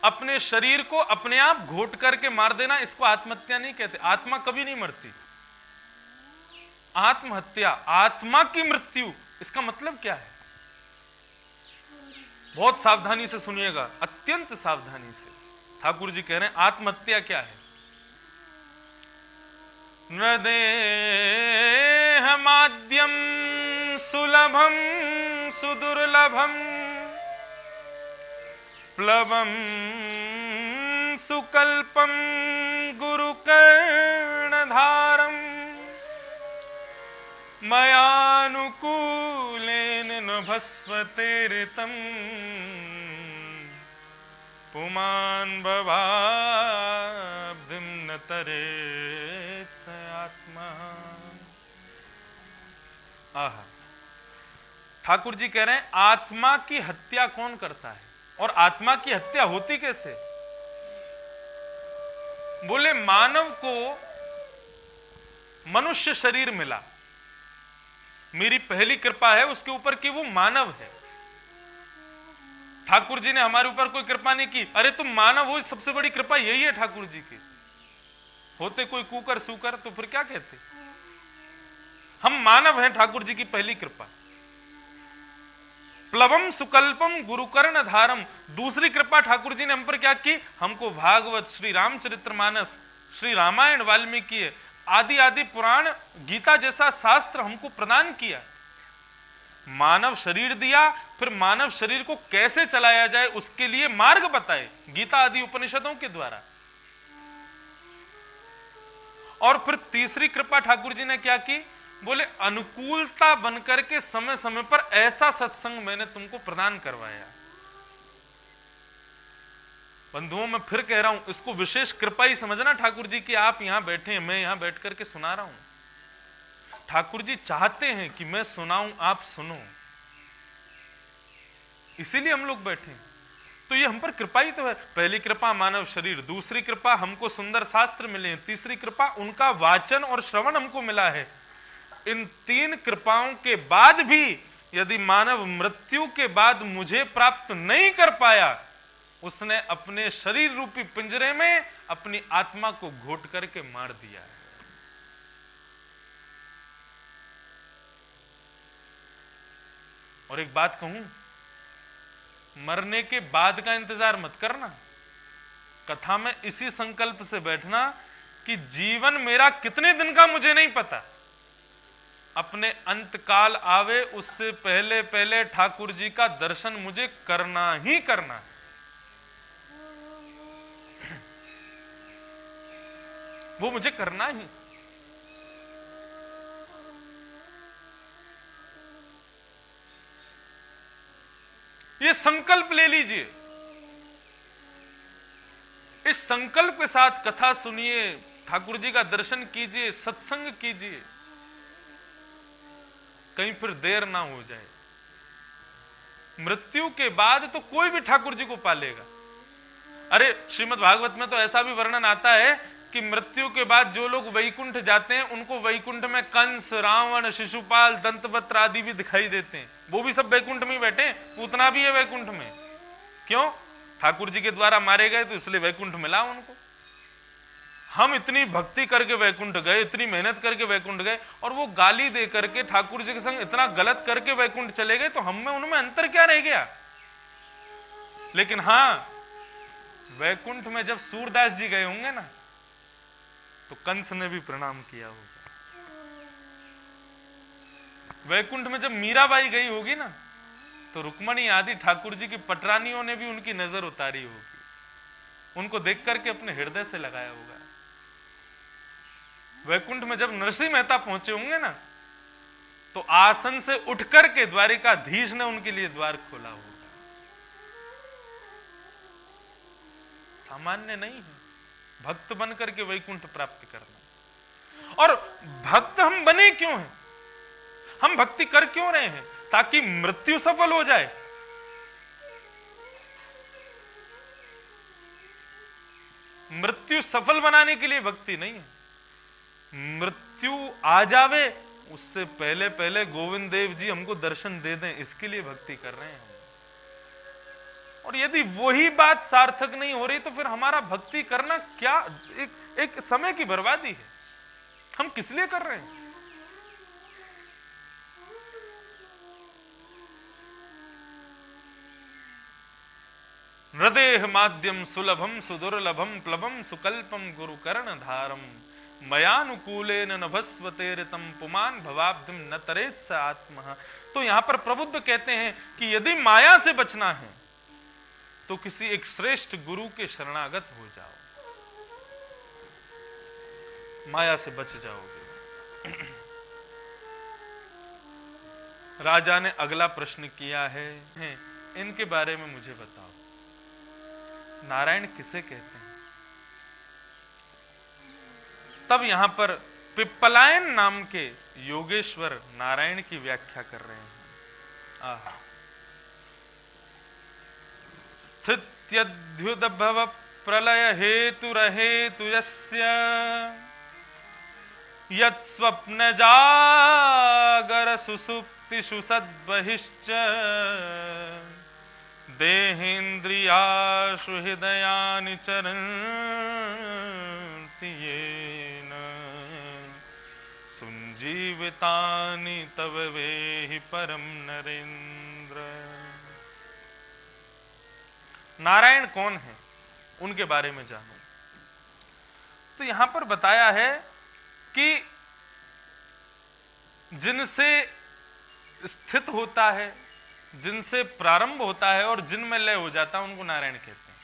अपने शरीर को अपने आप घोट करके मार देना, इसको आत्महत्या नहीं कहते। आत्मा कभी नहीं मरती। आत्महत्या, आत्मा की मृत्यु, इसका मतलब क्या है? बहुत सावधानी से सुनिएगा, अत्यंत सावधानी से। ठाकुर जी कह रहे हैं आत्महत्या क्या है? न देह माद्यम सुलभम सुदुर्लभम प्लवम सुकल्पम गुरुकर्णधारम मयानुकूलेन न भस्वतेरितम पुमान भवाब्धिम न तरेत् स आत्मा। आहा, ठाकुर जी कह रहे हैं आत्मा की हत्या कौन करता है? और आत्मा की हत्या होती कैसे? बोले मानव को मनुष्य शरीर मिला, मेरी पहली कृपा है उसके ऊपर कि वो मानव है। ठाकुर जी ने हमारे ऊपर कोई कृपा नहीं की। अरे तुम मानव हो, सबसे बड़ी कृपा यही है ठाकुर जी की। होते कोई कुकर सुकर तो फिर क्या कहते? हम मानव हैं, ठाकुर जी की पहली कृपा। प्लवम सुकल्पम गुरुकर्ण धारम, दूसरी कृपा ठाकुर जी ने हम पर क्या की? हमको भागवत, श्री रामचरितमानस, श्री रामायण, वाल्मीकि आदि आदि पुराण, गीता जैसा शास्त्र हमको प्रदान किया। मानव शरीर दिया, फिर मानव शरीर को कैसे चलाया जाए उसके लिए मार्ग बताए गीता आदि उपनिषदों के द्वारा। और फिर तीसरी कृपा ठाकुर जी ने क्या की? बोले अनुकूलता बनकर के समय समय पर ऐसा सत्संग मैंने तुमको प्रदान करवाया। बंधुओं, मैं फिर कह रहा हूं, इसको विशेष कृपा ही समझना ठाकुर जी की आप यहां बैठे हैं, मैं यहां बैठ करके सुना रहा हूं। ठाकुर जी चाहते हैं कि मैं सुनाऊं, आप सुनो, इसीलिए हम लोग बैठे हैं। तो ये हम पर कृपा ही तो है। पहली कृपा मानव शरीर, दूसरी कृपा हमको सुंदर शास्त्र मिले, तीसरी कृपा उनका वाचन और श्रवण हमको मिला है। इन तीन कृपाओं के बाद भी यदि मानव मृत्यु के बाद मुझे प्राप्त नहीं कर पाया, उसने अपने शरीर रूपी पिंजरे में अपनी आत्मा को घोट करके मार दिया है। और एक बात कहूं, मरने के बाद का इंतजार मत करना। कथा में इसी संकल्प से बैठना कि जीवन मेरा कितने दिन का मुझे नहीं पता, अपने अंतकाल आवे उससे पहले पहले ठाकुर जी का दर्शन मुझे करना ही करना है। वो मुझे करना ही। ये संकल्प ले लीजिए, इस संकल्प के साथ कथा सुनिए, ठाकुर जी का दर्शन कीजिए, सत्संग कीजिए, कहीं फिर देर ना हो जाए। मृत्यु के बाद तो कोई भी ठाकुर जी को पालेगा। अरे श्रीमद् भागवत में तो ऐसा भी वर्णन आता है कि मृत्यु के बाद जो लोग वैकुंठ जाते हैं उनको वैकुंठ में कंस, रावण, शिशुपाल, दंतवक्र आदि भी दिखाई देते हैं। वो भी सब वैकुंठ में बैठे हैं, पूतना भी है वैकुंठ में। क्यों? ठाकुर जी के द्वारा मारे गए तो इसलिए वैकुंठ मिला उनको। हम इतनी भक्ति करके वैकुंठ गए, इतनी मेहनत करके वैकुंठ गए, और वो गाली दे करके ठाकुर जी के संग इतना गलत करके वैकुंठ चले गए, तो हम में उनमें अंतर क्या रह गया? लेकिन हां, वैकुंठ में जब सूरदास जी गए होंगे ना, तो कंस ने भी प्रणाम किया होगा। वैकुंठ में जब मीराबाई गई होगी ना, तो रुक्मणी आदि ठाकुर जी की पटरानियों ने भी उनकी नजर उतारी होगी, उनको देख करके अपने हृदय से लगाया होगा। वैकुंठ में जब नरसिंह मेहता पहुंचे होंगे ना, तो आसन से उठ करके द्वारिकाधीश ने उनके लिए द्वार खोला होगा। सामान्य नहीं है भक्त बन करके वैकुंठ प्राप्त करना। और भक्त हम बने क्यों हैं? हम भक्ति कर क्यों रहे हैं? ताकि मृत्यु सफल हो जाए। मृत्यु सफल बनाने के लिए भक्ति नहीं है। मृत्यु आ जावे उससे पहले पहले गोविंद देव जी हमको दर्शन दे दें, इसके लिए भक्ति कर रहे हैं हम। और यदि वही बात सार्थक नहीं हो रही तो फिर हमारा भक्ति करना क्या, एक समय की बर्बादी है। हम किस लिए कर रहे हैं? हृदय माध्यम सुलभम सुदुर्लभम प्लवम सुकल्पम गुरु कर्ण धारम मयानुकूलेन नभस्वतेरितम पुमान भवाब्धिम न तरेत स आत्मा। तो यहां पर प्रबुद्ध कहते हैं कि यदि माया से बचना है तो किसी एक श्रेष्ठ गुरु के शरणागत हो जाओ, माया से बच जाओगे। राजा ने अगला प्रश्न किया है, इनके बारे में मुझे बताओ, नारायण किसे कहते हैं? तब यहां पर पिप्पलायन नाम के योगेश्वर नारायण की व्याख्या कर रहे हैं। स्थित्यद्युदभव प्रलय हेतु रहेतु यस्य यत्स्वप्न जागर सुसुप्तिषु सद्बहिश्च देहेन्द्रियाशु हृदयानि चरन्ति येन सुञ्जीवितानि तव वेहि परम नरेन्द्र। नारायण कौन है, उनके बारे में जानो। तो यहां पर बताया है कि जिनसे स्थित होता है, जिनसे प्रारंभ होता है और जिनमें लय हो जाता है, उनको नारायण कहते हैं।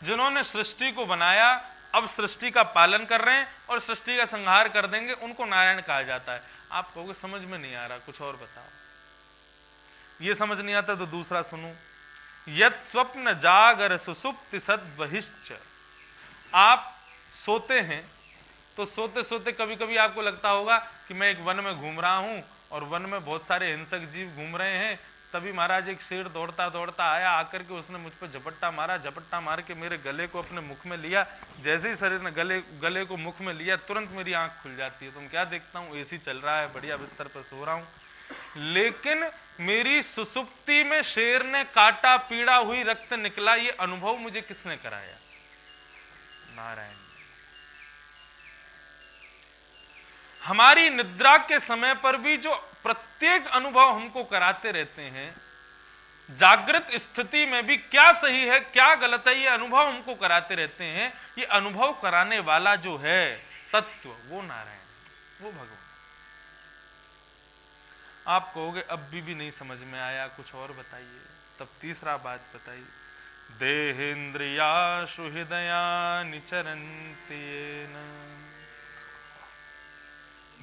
जिन्होंने सृष्टि को बनाया, अब सृष्टि का पालन कर रहे हैं और सृष्टि का संहार कर देंगे, उनको नारायण कहा जाता है। आप कहोगे समझ में नहीं आ रहा, कुछ और बताओ। ये समझ नहीं आता तो दूसरा सुनो, यत स्वप्न जागर सुसुप्ति सद बहिश्च। आप सोते हैं तो सोते सोते कभी कभी आपको लगता होगा कि मैं एक वन में घूम रहा हूं और वन में बहुत सारे हिंसक जीव घूम रहे हैं। तभी महाराज एक शेर दौड़ता दौड़ता आया, आकर के उसने मुझ पर झपट्टा मारा, झपट्टा मार के मेरे गले को अपने मुख में लिया। जैसे ही शरीर ने गले को मुख में लिया, तुरंत मेरी आंख खुल जाती है। तुम क्या देखता हूँ, एसी चल रहा है, बढ़िया बिस्तर पर सो रहा हूँ, लेकिन मेरी सुसुप्ति में शेर ने काटा, पीड़ा हुई, रक्त निकला। ये अनुभव मुझे किसने कराया? नारायण। हमारी निद्रा के समय पर भी जो प्रत्येक अनुभव हमको कराते रहते हैं, जागृत स्थिति में भी क्या सही है क्या गलत है, ये अनुभव हमको कराते रहते हैं। ये अनुभव कराने वाला जो है तत्व, वो नारायण, वो भगवान। आप कहोगे अब भी नहीं समझ में आया, कुछ और बताइए। तब तीसरा बात बताइए, देहेन्द्रियाशु हृदयानि चरन्ति येन,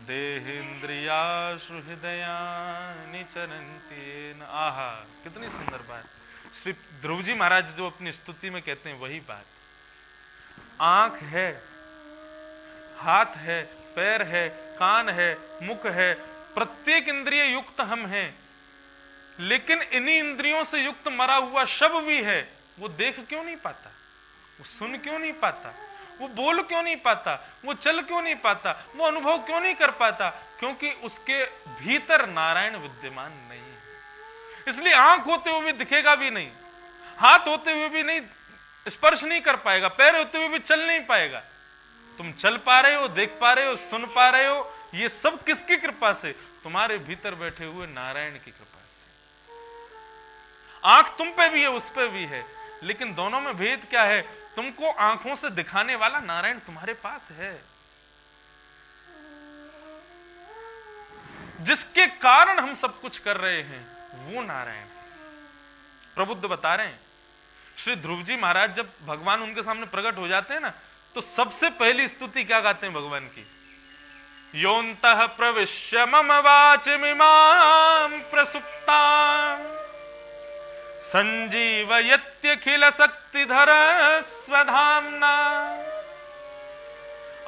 देहेन्द्रियाशु हृदयानि चरन्ति येन। आहा, कितनी सुंदर बात। श्री ध्रुव जी महाराज जो अपनी स्तुति में कहते हैं वही बात। आंख है, हाथ है, पैर है, कान है, मुख है, प्रत्येक इंद्रिय युक्त हम हैं, लेकिन इन्हीं इंद्रियों से युक्त मरा हुआ शव भी है। वो देख क्यों नहीं पाता, वो सुन क्यों नहीं पाता, वो बोल क्यों नहीं पाता, वो चल क्यों नहीं पाता, वो अनुभव क्यों नहीं कर पाता? क्योंकि उसके भीतर नारायण विद्यमान नहीं है। इसलिए आंख होते हुए भी दिखेगा भी नहीं, हाथ होते हुए भी नहीं स्पर्श नहीं कर पाएगा, पैर होते हुए भी चल नहीं पाएगा। तुम चल पा रहे हो, देख पा रहे हो, सुन पा रहे हो, ये सब किसकी कृपा से? तुम्हारे भीतर बैठे हुए नारायण की कृपा से। आंख तुम पे भी है, उस पे भी है, लेकिन दोनों में भेद क्या है? तुमको आंखों से दिखाने वाला नारायण तुम्हारे पास है, जिसके कारण हम सब कुछ कर रहे हैं, वो नारायण। प्रबुद्ध बता रहे हैं, श्री ध्रुव जी महाराज जब भगवान उनके सामने प्रकट हो जाते हैं ना, तो सबसे पहली स्तुति क्या गाते हैं भगवान की? योऽन्तः प्रविश्य मम वाचमिमां प्रसुप्तां संजीवयत्यखिल शक्तिधर स्वधाम्ना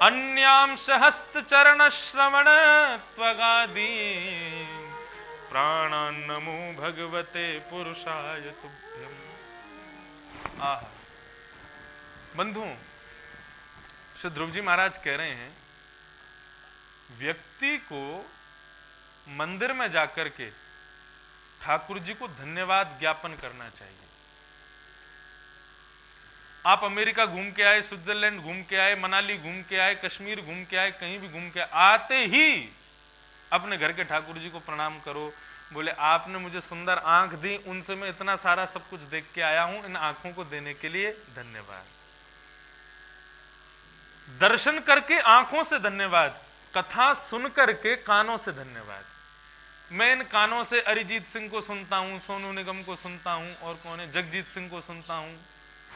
अन्यांश हस्तचरण श्रवण त्वगादि प्राणान्नमो भगवते पुरुषाय तुभ्यम्। आहा बंधु, श्री ध्रुव जी महाराज कह रहे हैं, व्यक्ति को मंदिर में जाकर के ठाकुर जी को धन्यवाद ज्ञापन करना चाहिए। आप अमेरिका घूम के आए, स्विट्जरलैंड घूम के आए, मनाली घूम के आए, कश्मीर घूम के आए, कहीं भी घूम के आते ही अपने घर के ठाकुर जी को प्रणाम करो। बोले आपने मुझे सुंदर आंख दी, उनसे मैं इतना सारा सब कुछ देख के आया हूं, इन आंखों को देने के लिए धन्यवाद। दर्शन करके आंखों से धन्यवाद, कथा सुन करके कानों से धन्यवाद। मैं इन कानों से अरिजीत सिंह को सुनता हूं, सोनू निगम को सुनता हूं, और कौन है, जगजीत सिंह को सुनता हूं,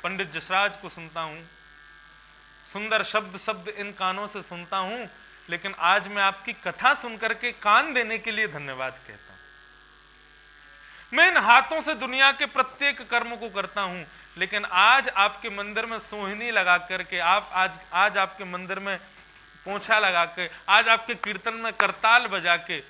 पंडित जसराज को सुनता हूं, सुंदर शब्द इन कानों से सुनता हूं, लेकिन आज मैं आपकी कथा सुन करके कान देने के लिए धन्यवाद कहता हूं। मैं इन हाथों से दुनिया के प्रत्येक कर्म को करता हूं, लेकिन आज आपके मंदिर में सोहिनी लगा करके, आज आपके मंदिर में पोंछा लगा के, आज आपके कीर्तन में करताल बजा के,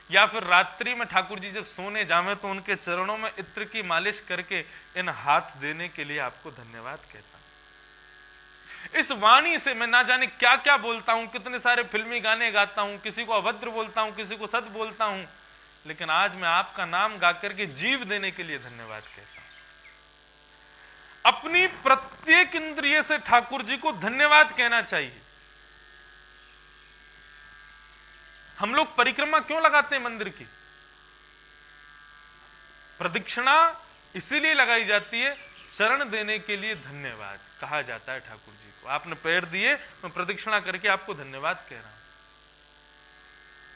या फिर रात्रि में ठाकुर जी जब सोने जावे तो उनके चरणों में इत्र की मालिश करके इन हाथ देने के लिए आपको धन्यवाद कहता हूं। इस वाणी से मैं ना जाने क्या क्या बोलता हूं, कितने सारे फिल्मी गाने गाता हूं, किसी को अभद्र बोलता हूं, किसी को सत बोलता हूं, लेकिन आज मैं आपका नाम गा करके जीव देने के लिए धन्यवाद कहता हूं। अपनी प्रत्येक इंद्रिय से ठाकुर जी को धन्यवाद कहना चाहिए। हम लोग परिक्रमा क्यों लगाते हैं मंदिर की? प्रदक्षिणा इसीलिए लगाई जाती है, चरण देने के लिए धन्यवाद कहा जाता है ठाकुर जी को। आपने पैर दिए, मैं प्रदक्षिणा करके आपको धन्यवाद कह रहा हूं।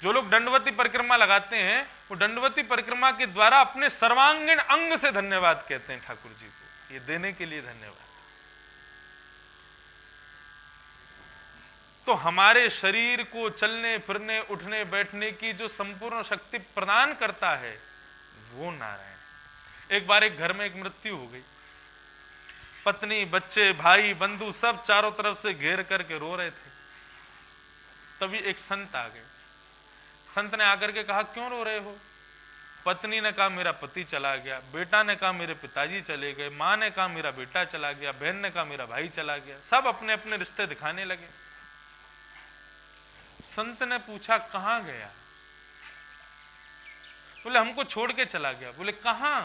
जो लोग दंडवती परिक्रमा लगाते हैं, वो दंडवती परिक्रमा के द्वारा अपने सर्वांगीण अंग से धन्यवाद कहते हैं ठाकुर जी को, ये देने के लिए धन्यवाद। तो हमारे शरीर को चलने फिरने उठने बैठने की जो संपूर्ण शक्ति प्रदान करता है वो नारायण। एक बार एक घर में एक मृत्यु हो गई, पत्नी बच्चे भाई बंधु सब चारों तरफ से घेर करके रो रहे थे। तभी एक संत आ गए। संत ने आकर के कहा, क्यों रो रहे हो? पत्नी ने कहा, मेरा पति चला गया। बेटा ने कहा, मेरे पिताजी चले गए। माँ ने कहा, मेरा बेटा चला गया। बहन ने कहा, मेरा भाई चला गया। सब अपने अपने रिश्ते दिखाने लगे। संत ने पूछा, कहां गया? बोले, हमको छोड़ के चला गया। बोले, कहां?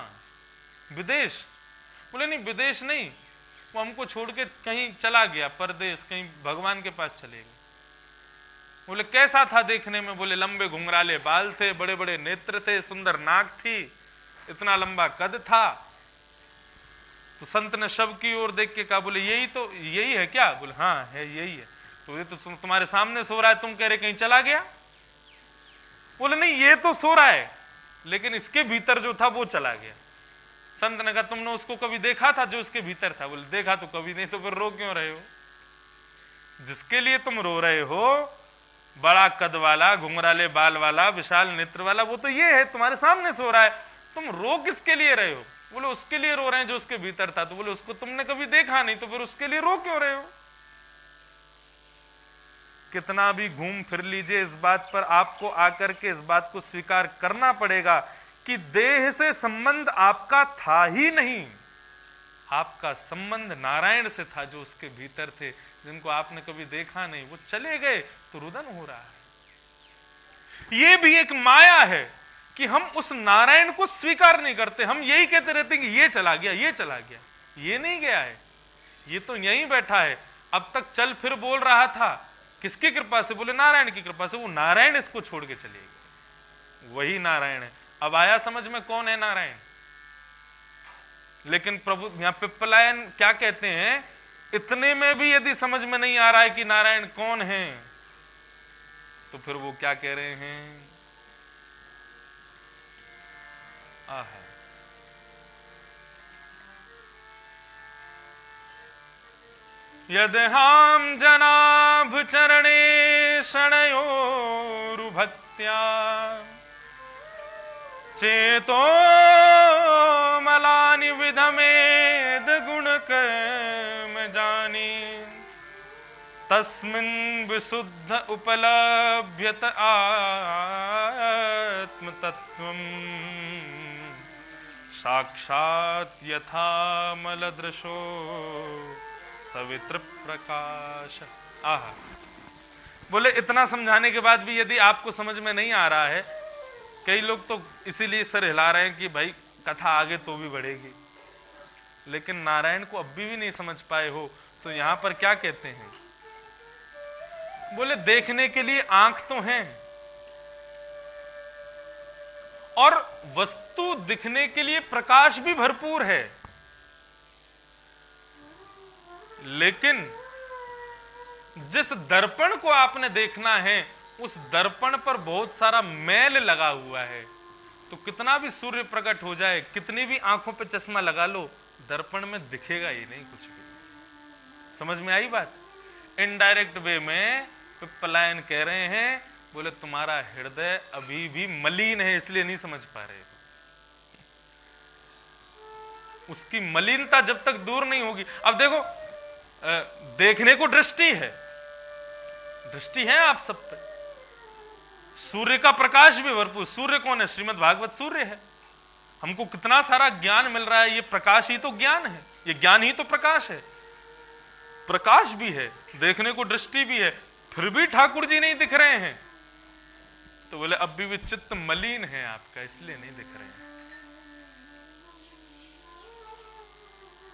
विदेश? बोले, नहीं विदेश नहीं, वो हमको छोड़ के कहीं चला गया, परदेश, कहीं भगवान के पास चले गए। बोले, कैसा था देखने में? बोले, लंबे घुंघराले बाल थे, बड़े बड़े नेत्र थे, सुंदर नाक थी, इतना लंबा कद था। तो संत ने शव की ओर देख के कहा, बोले, यही है क्या? बोले, हाँ है, यही है। तो ये तो तुम्हारे सामने सो रहा है, तुम कह रहे कहीं चला गया? बोले, नहीं ये तो सो रहा है, लेकिन इसके भीतर जो था वो चला गया। संत ने कहा, तुमने उसको कभी देखा था जो इसके भीतर था? बोले, देखा तो कभी नहीं। तो फिर रो क्यों रहे हो? जिसके लिए तुम रो रहे हो, बड़ा कद वाला, घुंघराले बाल वाला, विशाल नेत्र वाला, वो तो ये है, तुम्हारे सामने सो रहा है। तुम रो किसके लिए रहे हो? बोले, उसके लिए रो रहे हैं जो उसके भीतर था। तो बोले, उसको तुमने कभी देखा नहीं, तो फिर उसके लिए रो क्यों रहे हो? कितना भी घूम फिर लीजिए, इस बात पर आपको आकर के इस बात को स्वीकार करना पड़ेगा कि देह से संबंध आपका था ही नहीं। आपका संबंध नारायण से था, जो उसके भीतर थे, जिनको आपने कभी देखा नहीं। वो चले गए तो रुदन हो रहा है। ये भी एक माया है कि हम उस नारायण को स्वीकार नहीं करते। हम यही कहते रहते हैं कि ये चला गया, ये चला गया। ये नहीं गया है, ये तो यहीं बैठा है। अब तक चल फिर बोल रहा था, किसकी कृपा से? बोले, नारायण की कृपा से। वो नारायण इसको छोड़ के चले गए, वही नारायण है। अब आया समझ में कौन है नारायण? लेकिन प्रभु यहां पिप्पलायन क्या कहते हैं, इतने में भी यदि समझ में नहीं आ रहा है कि नारायण कौन है, तो फिर वो क्या कह रहे हैं? आहा, यदहाम जनाभ चरणे शणयोरुभक्त्या चेतो मलानि विधमेद गुणकर्म जानी तस्मिन् विशुद्ध उपलभ्यत आत्मतत्त्वम् साक्षात् यथा मलदृशो सवित्र प्रकाश। आहा, बोले, इतना समझाने के बाद भी यदि आपको समझ में नहीं आ रहा है, कई लोग तो इसीलिए सर हिला रहे हैं कि भाई कथा आगे तो भी बढ़ेगी, लेकिन नारायण को अब भी नहीं समझ पाए हो, तो यहां पर क्या कहते हैं? बोले, देखने के लिए आंख तो है और वस्तु दिखने के लिए प्रकाश भी भरपूर है, लेकिन जिस दर्पण को आपने देखना है, उस दर्पण पर बहुत सारा मैल लगा हुआ है। तो कितना भी सूर्य प्रकट हो जाए, कितनी भी आंखों पे चश्मा लगा लो, दर्पण में दिखेगा ही नहीं कुछ भी। समझ में आई बात? इनडायरेक्ट वे में पिप्पलायन कह रहे हैं, बोले, तुम्हारा हृदय अभी भी मलिन है, इसलिए नहीं समझ पा रहे। उसकी मलिनता जब तक दूर नहीं होगी। अब देखो, देखने को दृष्टि है, दृष्टि है आप सब पे। सूर्य का प्रकाश भी भरपूर। सूर्य कौन है? श्रीमद् भागवत सूर्य है। हमको कितना सारा ज्ञान मिल रहा है, ये प्रकाश ही तो ज्ञान है, ये ज्ञान ही तो प्रकाश है। प्रकाश भी है, देखने को दृष्टि भी है, फिर भी ठाकुर जी नहीं दिख रहे हैं। तो बोले, अब भी चित्त मलिन है आपका, इसलिए नहीं दिख रहे हैं।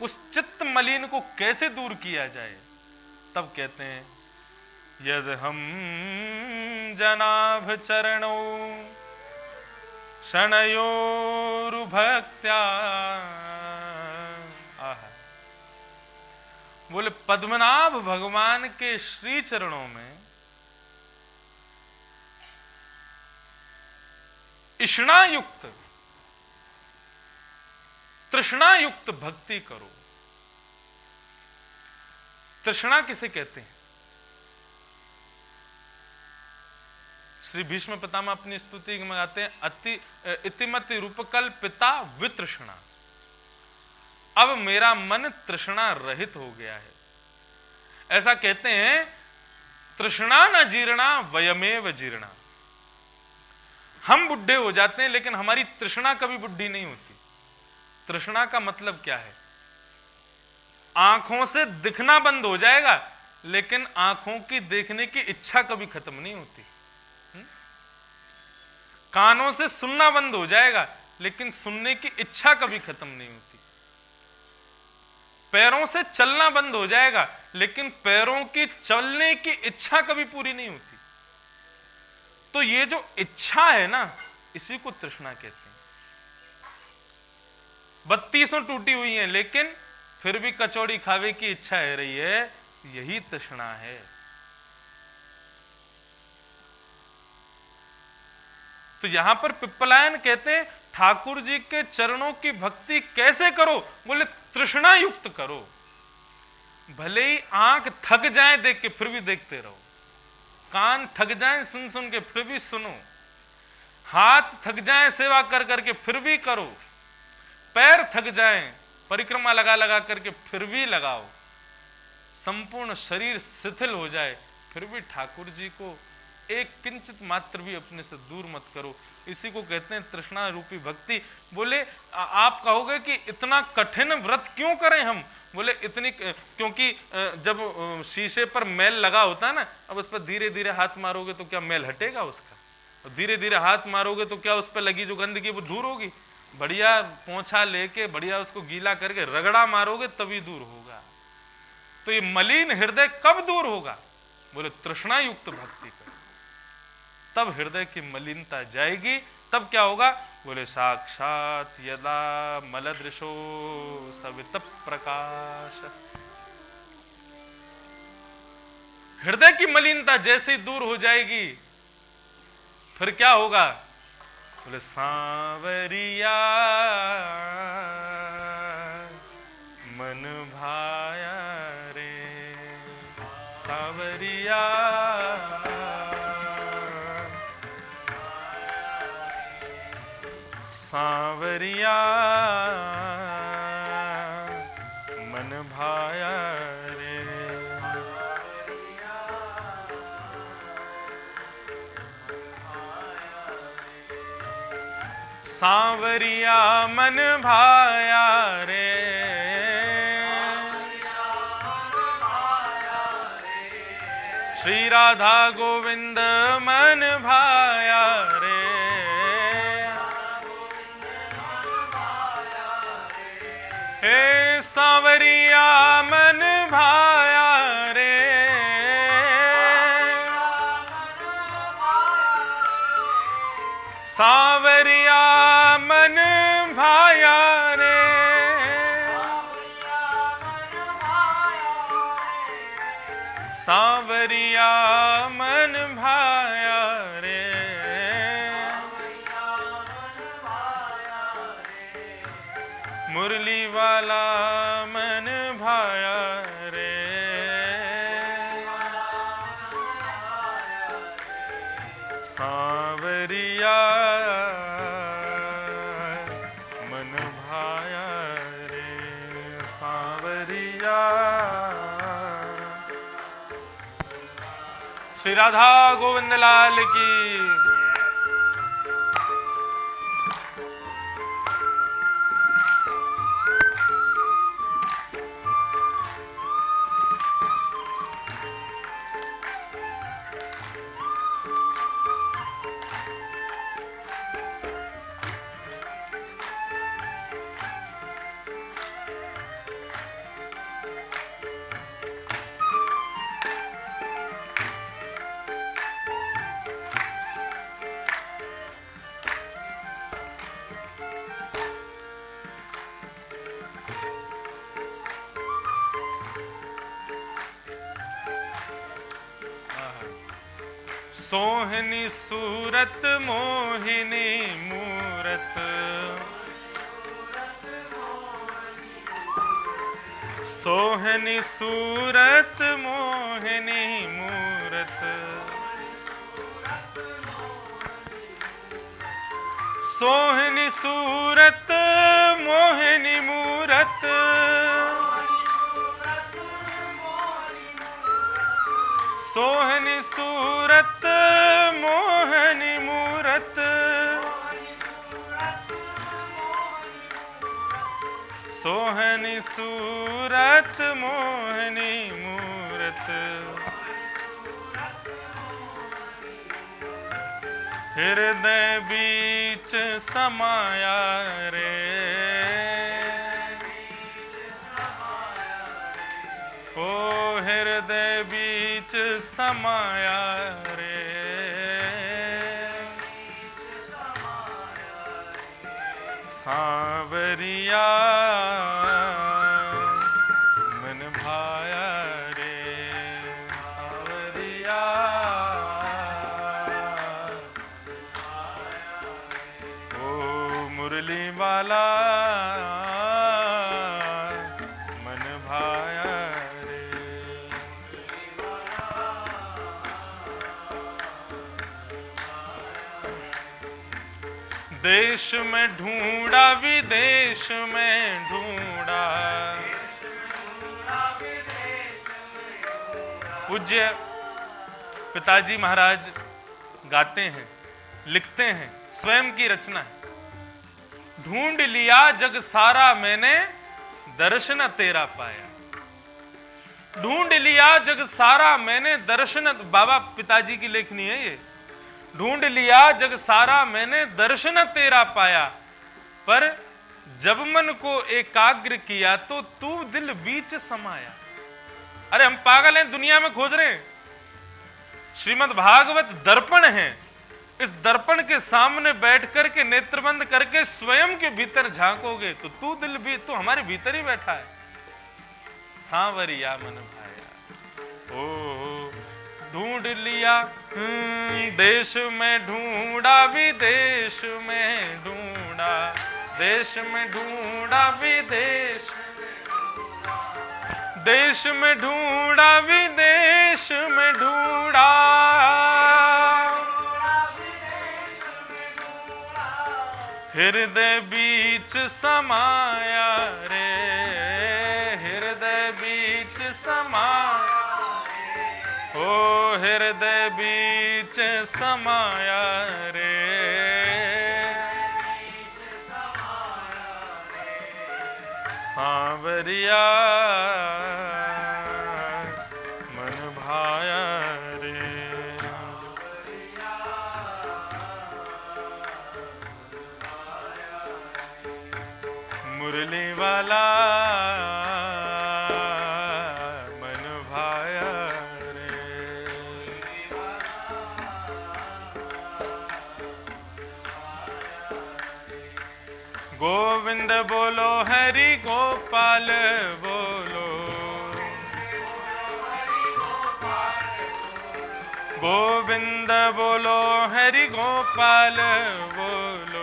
उस चित्त मलिन को कैसे दूर किया जाए? तब कहते हैं, यद हम जनाभ चरणो शणयोरुभक्त्या। आहा, बोले, पद्मनाभ भगवान के श्री चरणों में इष्णायुक्त तृष्णायुक्त भक्ति करो। तृष्णा किसे कहते हैं? श्री भीष्म पितामह अपनी स्तुति में गाते हैं, अति इतिमति रूपकल पिता वितृष्णा, अब मेरा मन तृष्णा रहित हो गया है। ऐसा कहते हैं, तृष्णा न जीर्णा वयमेव जीर्णा। हम बुढ़े हो जाते हैं लेकिन हमारी तृष्णा कभी बुढ़ी नहीं होती। तृष्णा का मतलब क्या है? आंखों से दिखना बंद हो जाएगा लेकिन आंखों की देखने की इच्छा कभी खत्म नहीं होती। कानों से सुनना बंद हो जाएगा लेकिन सुनने की इच्छा कभी खत्म नहीं होती। पैरों से चलना बंद हो जाएगा लेकिन पैरों की चलने की इच्छा कभी पूरी नहीं होती। तो ये जो इच्छा है ना, इसी को तृष्णा कहते हैं। बत्तीसों टूटी हुई हैं लेकिन फिर भी कचौड़ी खावे की इच्छा है रही है, यही तृष्णा है। तो यहां पर पिप्पलायन कहते हैं, ठाकुर जी के चरणों की भक्ति कैसे करो? बोले तृष्णा युक्त करो। भले ही आंख थक जाए देख के फिर भी देखते रहो, कान थक जाए सुन सुन के फिर भी सुनो, हाथ थक जाए सेवा कर करके फिर भी करो, पैर थक जाए परिक्रमा लगा लगा करके फिर भी लगाओ, संपूर्ण शरीर शिथिल हो जाए फिर भी ठाकुर जी को एक किंचित मात्र भी अपने से दूर मत करो। इसी को कहते हैं तृष्णा रूपी भक्ति। बोले आप कहोगे कि इतना कठिन व्रत क्यों करें हम? बोले इतनी, क्योंकि जब शीशे पर मैल लगा होता है ना, अब उस पर धीरे धीरे हाथ मारोगे तो क्या मैल हटेगा उसका? और धीरे धीरे हाथ मारोगे तो क्या उस पर लगी जो गंदगी वो दूर होगी? बढ़िया पोंछा लेके बढ़िया उसको गीला करके रगड़ा मारोगे तभी दूर होगा। तो ये मलिन हृदय कब दूर होगा? बोले तृष्णा युक्त भक्ति कर, तब हृदय की मलिनता जाएगी। तब क्या होगा? बोले साक्षात यदा मलदृशो सवित प्रकाश। हृदय की मलिनता जैसे ही दूर हो जाएगी फिर क्या होगा? बोले सांवरिया मन भाया रे, सांवरिया सांवरिया मन भाया रे। सांवरिया मन भाया रे, श्री राधा गोविंद मन भाया रे। हे सांवरिया मन भाया रे, सांवरिया मन भाया रे, सांवरिया मन भाया रे। मुरली वाला मन भाया रे, सांवरिया मन भाया रे, सांवरिया। श्री राधा गोविंद लाल की। सोहनी सूरत मोहिनी मूरत, सोहनी सूरत मोहिनी मूरत, सोहनी सूरत मोहिनी मूरत, सोहनी सूरत मोहनी मूरत, सोहनी सूरत मोहनी मूरत, हृदय बीच समाया रे, ओ हृदय बीच समाया रे, सांवरिया मन भाया रे, सांवरिया ओ मुरली वाला मन भाया रे। देश में ढूंढा विदेश में ढूंढा, पूज्य पिताजी महाराज गाते हैं, लिखते हैं, स्वयं की रचना है। ढूंढ लिया जग सारा मैंने दर्शन तेरा पाया, ढूंढ लिया जग सारा मैंने दर्शन, बाबा पिताजी की लेखनी है ये। ढूंढ लिया जग सारा मैंने दर्शन तेरा पाया, पर जब मन को एकाग्र किया तो तू दिल बीच समाया। अरे हम पागल हैं, दुनिया में खोज रहे हैं। श्रीमद् भागवत दर्पण है, इस दर्पण के सामने बैठ करके नेत्र बंद करके स्वयं के भीतर झांकोगे तो तू दिल भी तो हमारे भीतर ही बैठा है। सांवरिया मन भाया, ओ ढूंढ लिया देश में ढूंढा विदेश में ढूंढा, देश में ढूंढा विदेश, देश में ढूंढा विदेश में ढूंढा, हृदय बीच समाया रे, हृदय बीच समाया, ओ हृदय बीच समाया रे, सांवरिया मन भाया रे। मुरली वाला मन भाया रे। गोविंद बोलो हरि गोपाल बोलो, गोविंद बोलो हरि गोपाल बोलो,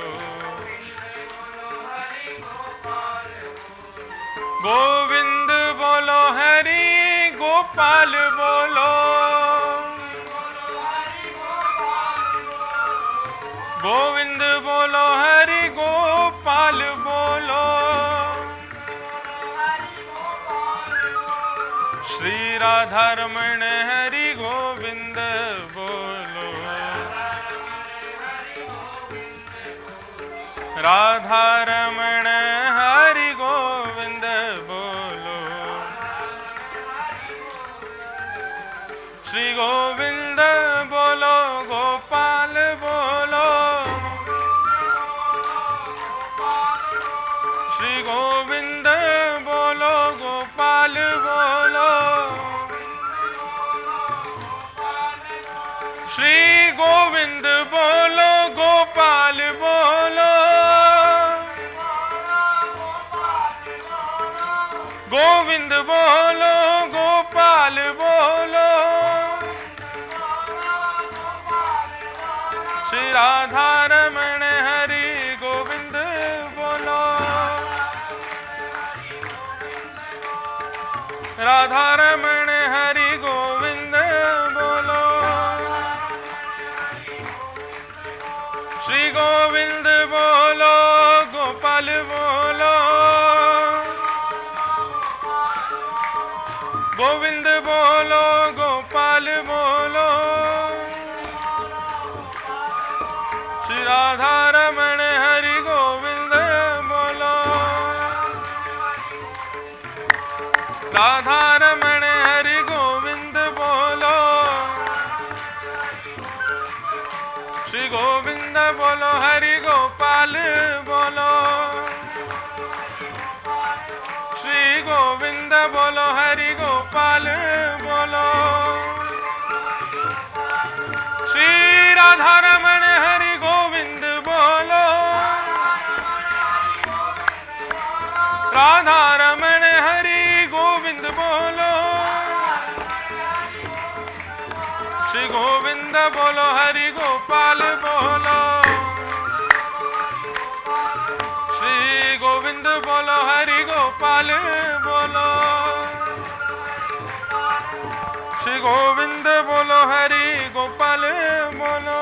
गोविंद बोलो हरि गोपाल बोलो, गोविंद बोलो हरि गोपाल बोलो, श्री राधा रमण हरि गोविंद बोलो, राधा रमण हरि गोविंद बोलो, श्री गोविंद बोलो गोपाल बोलो, श्री गोविंद बोलो गोपाल बोलो, श्री गोविंद बोलो गोपाल बोलो, गोविंद बोलो गोपाल बोलो, श्री राधा रमण हरि गोविंद बोलो, राधा रमण हरि गोविंद बोलो, श्री गोविंद बोलो। राधा रमण हरि गोविंद बोलो, राधा रमण हरि गोविंद बोलो, श्री गोविंद बोलो, हरि गोपाल बोलो, श्री गोविंद बोलो, हरि गोपाल बोलो, श्री राधा रमण हरि गोविंद बोलो, राधा रमण हरि गोविंद बोलो, श्री गोविंद बोलो, हरि गोपाल बोलो, श्री गोविंद बोलो, हरि गोपाल बोलो, श्री गोविंद बोलो, हरि गोपाल बोलो।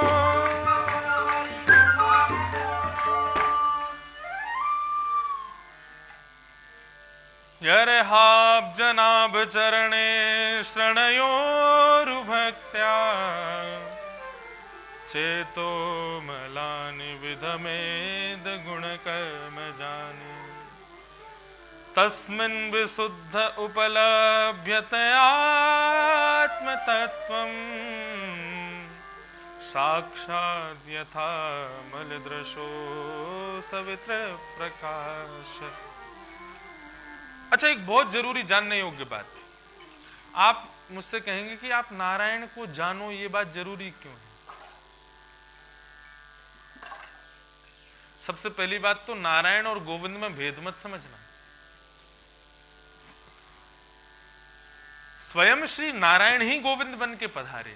यर्हाब् जनाब चरणे शरणयोरुभक्त्या चेतो मलानि विधमेद गुणकर्म जाने, तस्मिन् विशुद्ध उपलभ्यते आत्मतत्त्वम् साक्षात् यथा मलदृशो सवित्र प्रकाश। अच्छा, एक बहुत जरूरी जानने योग्य बात। आप मुझसे कहेंगे कि आप नारायण को जानो, ये बात जरूरी क्यों है? सबसे पहली बात तो नारायण और गोविंद में भेद मत समझना। स्वयं श्री नारायण ही गोविंद बन के पधारे।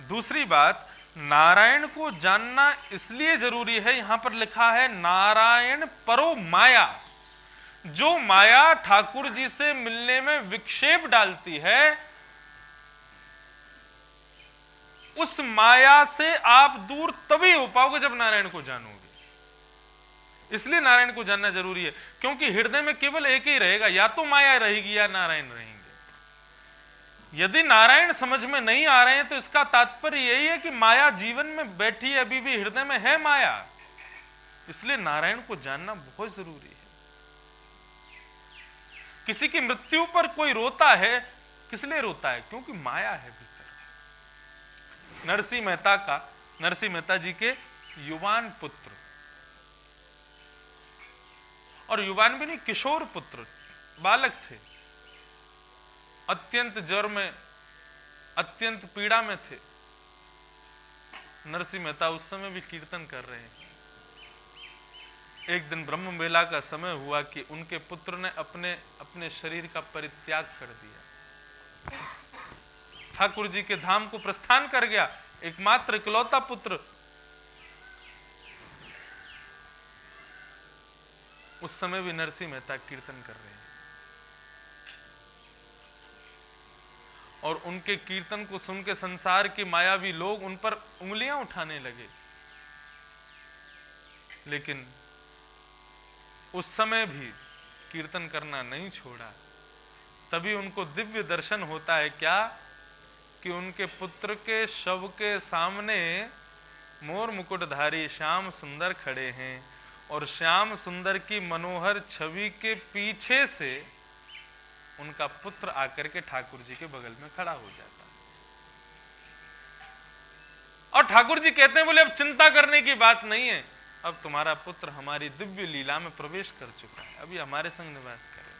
दूसरी बात, नारायण को जानना इसलिए जरूरी है, यहां पर लिखा है नारायण परो माया। जो माया ठाकुर जी से मिलने में विक्षेप डालती है, उस माया से आप दूर तभी हो पाओगे जब नारायण को जानोगे। इसलिए नारायण को जानना जरूरी है, क्योंकि हृदय में केवल एक ही रहेगा, या तो माया रहेगी या नारायण रहेंगे। यदि नारायण समझ में नहीं आ रहे हैं तो इसका तात्पर्य यही है कि माया जीवन में बैठी है, अभी भी हृदय में है माया। इसलिए नारायण को जानना बहुत जरूरी है। किसी की मृत्यु पर कोई रोता है, किस लिए रोता है? क्योंकि माया है भीतर। नरसिंह मेहता जी के युवान पुत्र, और युवान भी नहीं, किशोर पुत्र, बालक थे, अत्यंत ज्वर में, अत्यंत पीड़ा में थे। नरसिंह मेहता उस समय भी कीर्तन कर रहे हैं। एक दिन ब्रह्म बेला का समय हुआ कि उनके पुत्र ने अपने शरीर का परित्याग कर दिया, ठाकुर जी के धाम को प्रस्थान कर गया। एकमात्र इकलौता पुत्र। उस समय भी नरसिंह मेहता कीर्तन कर रहे हैं, और उनके कीर्तन को सुन के संसार के मायावी लोग उन पर उंगलियां उठाने लगे। लेकिन उस समय भी कीर्तन करना नहीं छोड़ा। तभी उनको दिव्य दर्शन होता है क्या, कि उनके पुत्र के शव के सामने मोर मुकुटधारी श्याम सुंदर खड़े हैं, और श्याम सुंदर की मनोहर छवि के पीछे से उनका पुत्र आकर के ठाकुर जी के बगल में खड़ा हो जाता है। और ठाकुर जी कहते हैं, बोले अब चिंता करने की बात नहीं है, अब तुम्हारा पुत्र हमारी दिव्य लीला में प्रवेश कर चुका है, अभी हमारे संग निवास करे।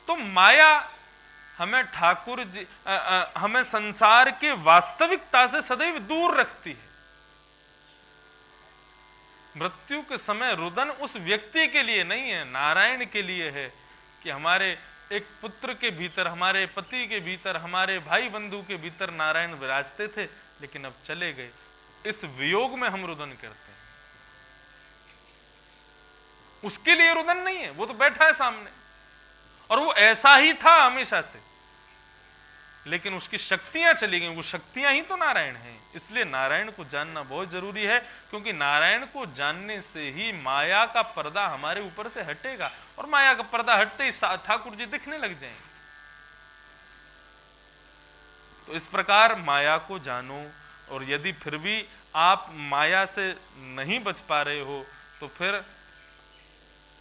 तो माया हमें ठाकुर जी हमें संसार के वास्तविकता से सदैव दूर रखती है। मृत्यु के समय रुदन उस व्यक्ति के लिए नहीं है, नारायण के लिए है, कि हमारे एक पुत्र के भीतर, हमारे पति के भीतर, हमारे भाई बंधु के भीतर नारायण विराजते थे, लेकिन अब चले गए। इस वियोग में हम रुदन करते हैं। उसके लिए रुदन नहीं है, वो तो बैठा है सामने, और वो ऐसा ही था हमेशा से, लेकिन उसकी शक्तियां चली गई। वो शक्तियां ही तो नारायण हैं। इसलिए नारायण को जानना बहुत जरूरी है, क्योंकि नारायण को जानने से ही माया का पर्दा हमारे ऊपर से हटेगा, और माया का पर्दा हटते ही ठाकुर जी दिखने लग जाएंगे। तो इस प्रकार माया को जानो, और यदि फिर भी आप माया से नहीं बच पा रहे हो तो फिर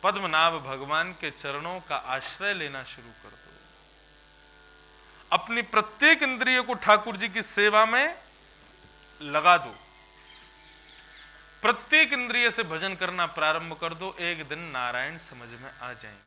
पद्मनाभ भगवान के चरणों का आश्रय लेना शुरू कर दो। अपनी प्रत्येक इंद्रिय को ठाकुर जी की सेवा में लगा दो, प्रत्येक इंद्रिय से भजन करना प्रारंभ कर दो, एक दिन नारायण समझ में आ जाएंगे।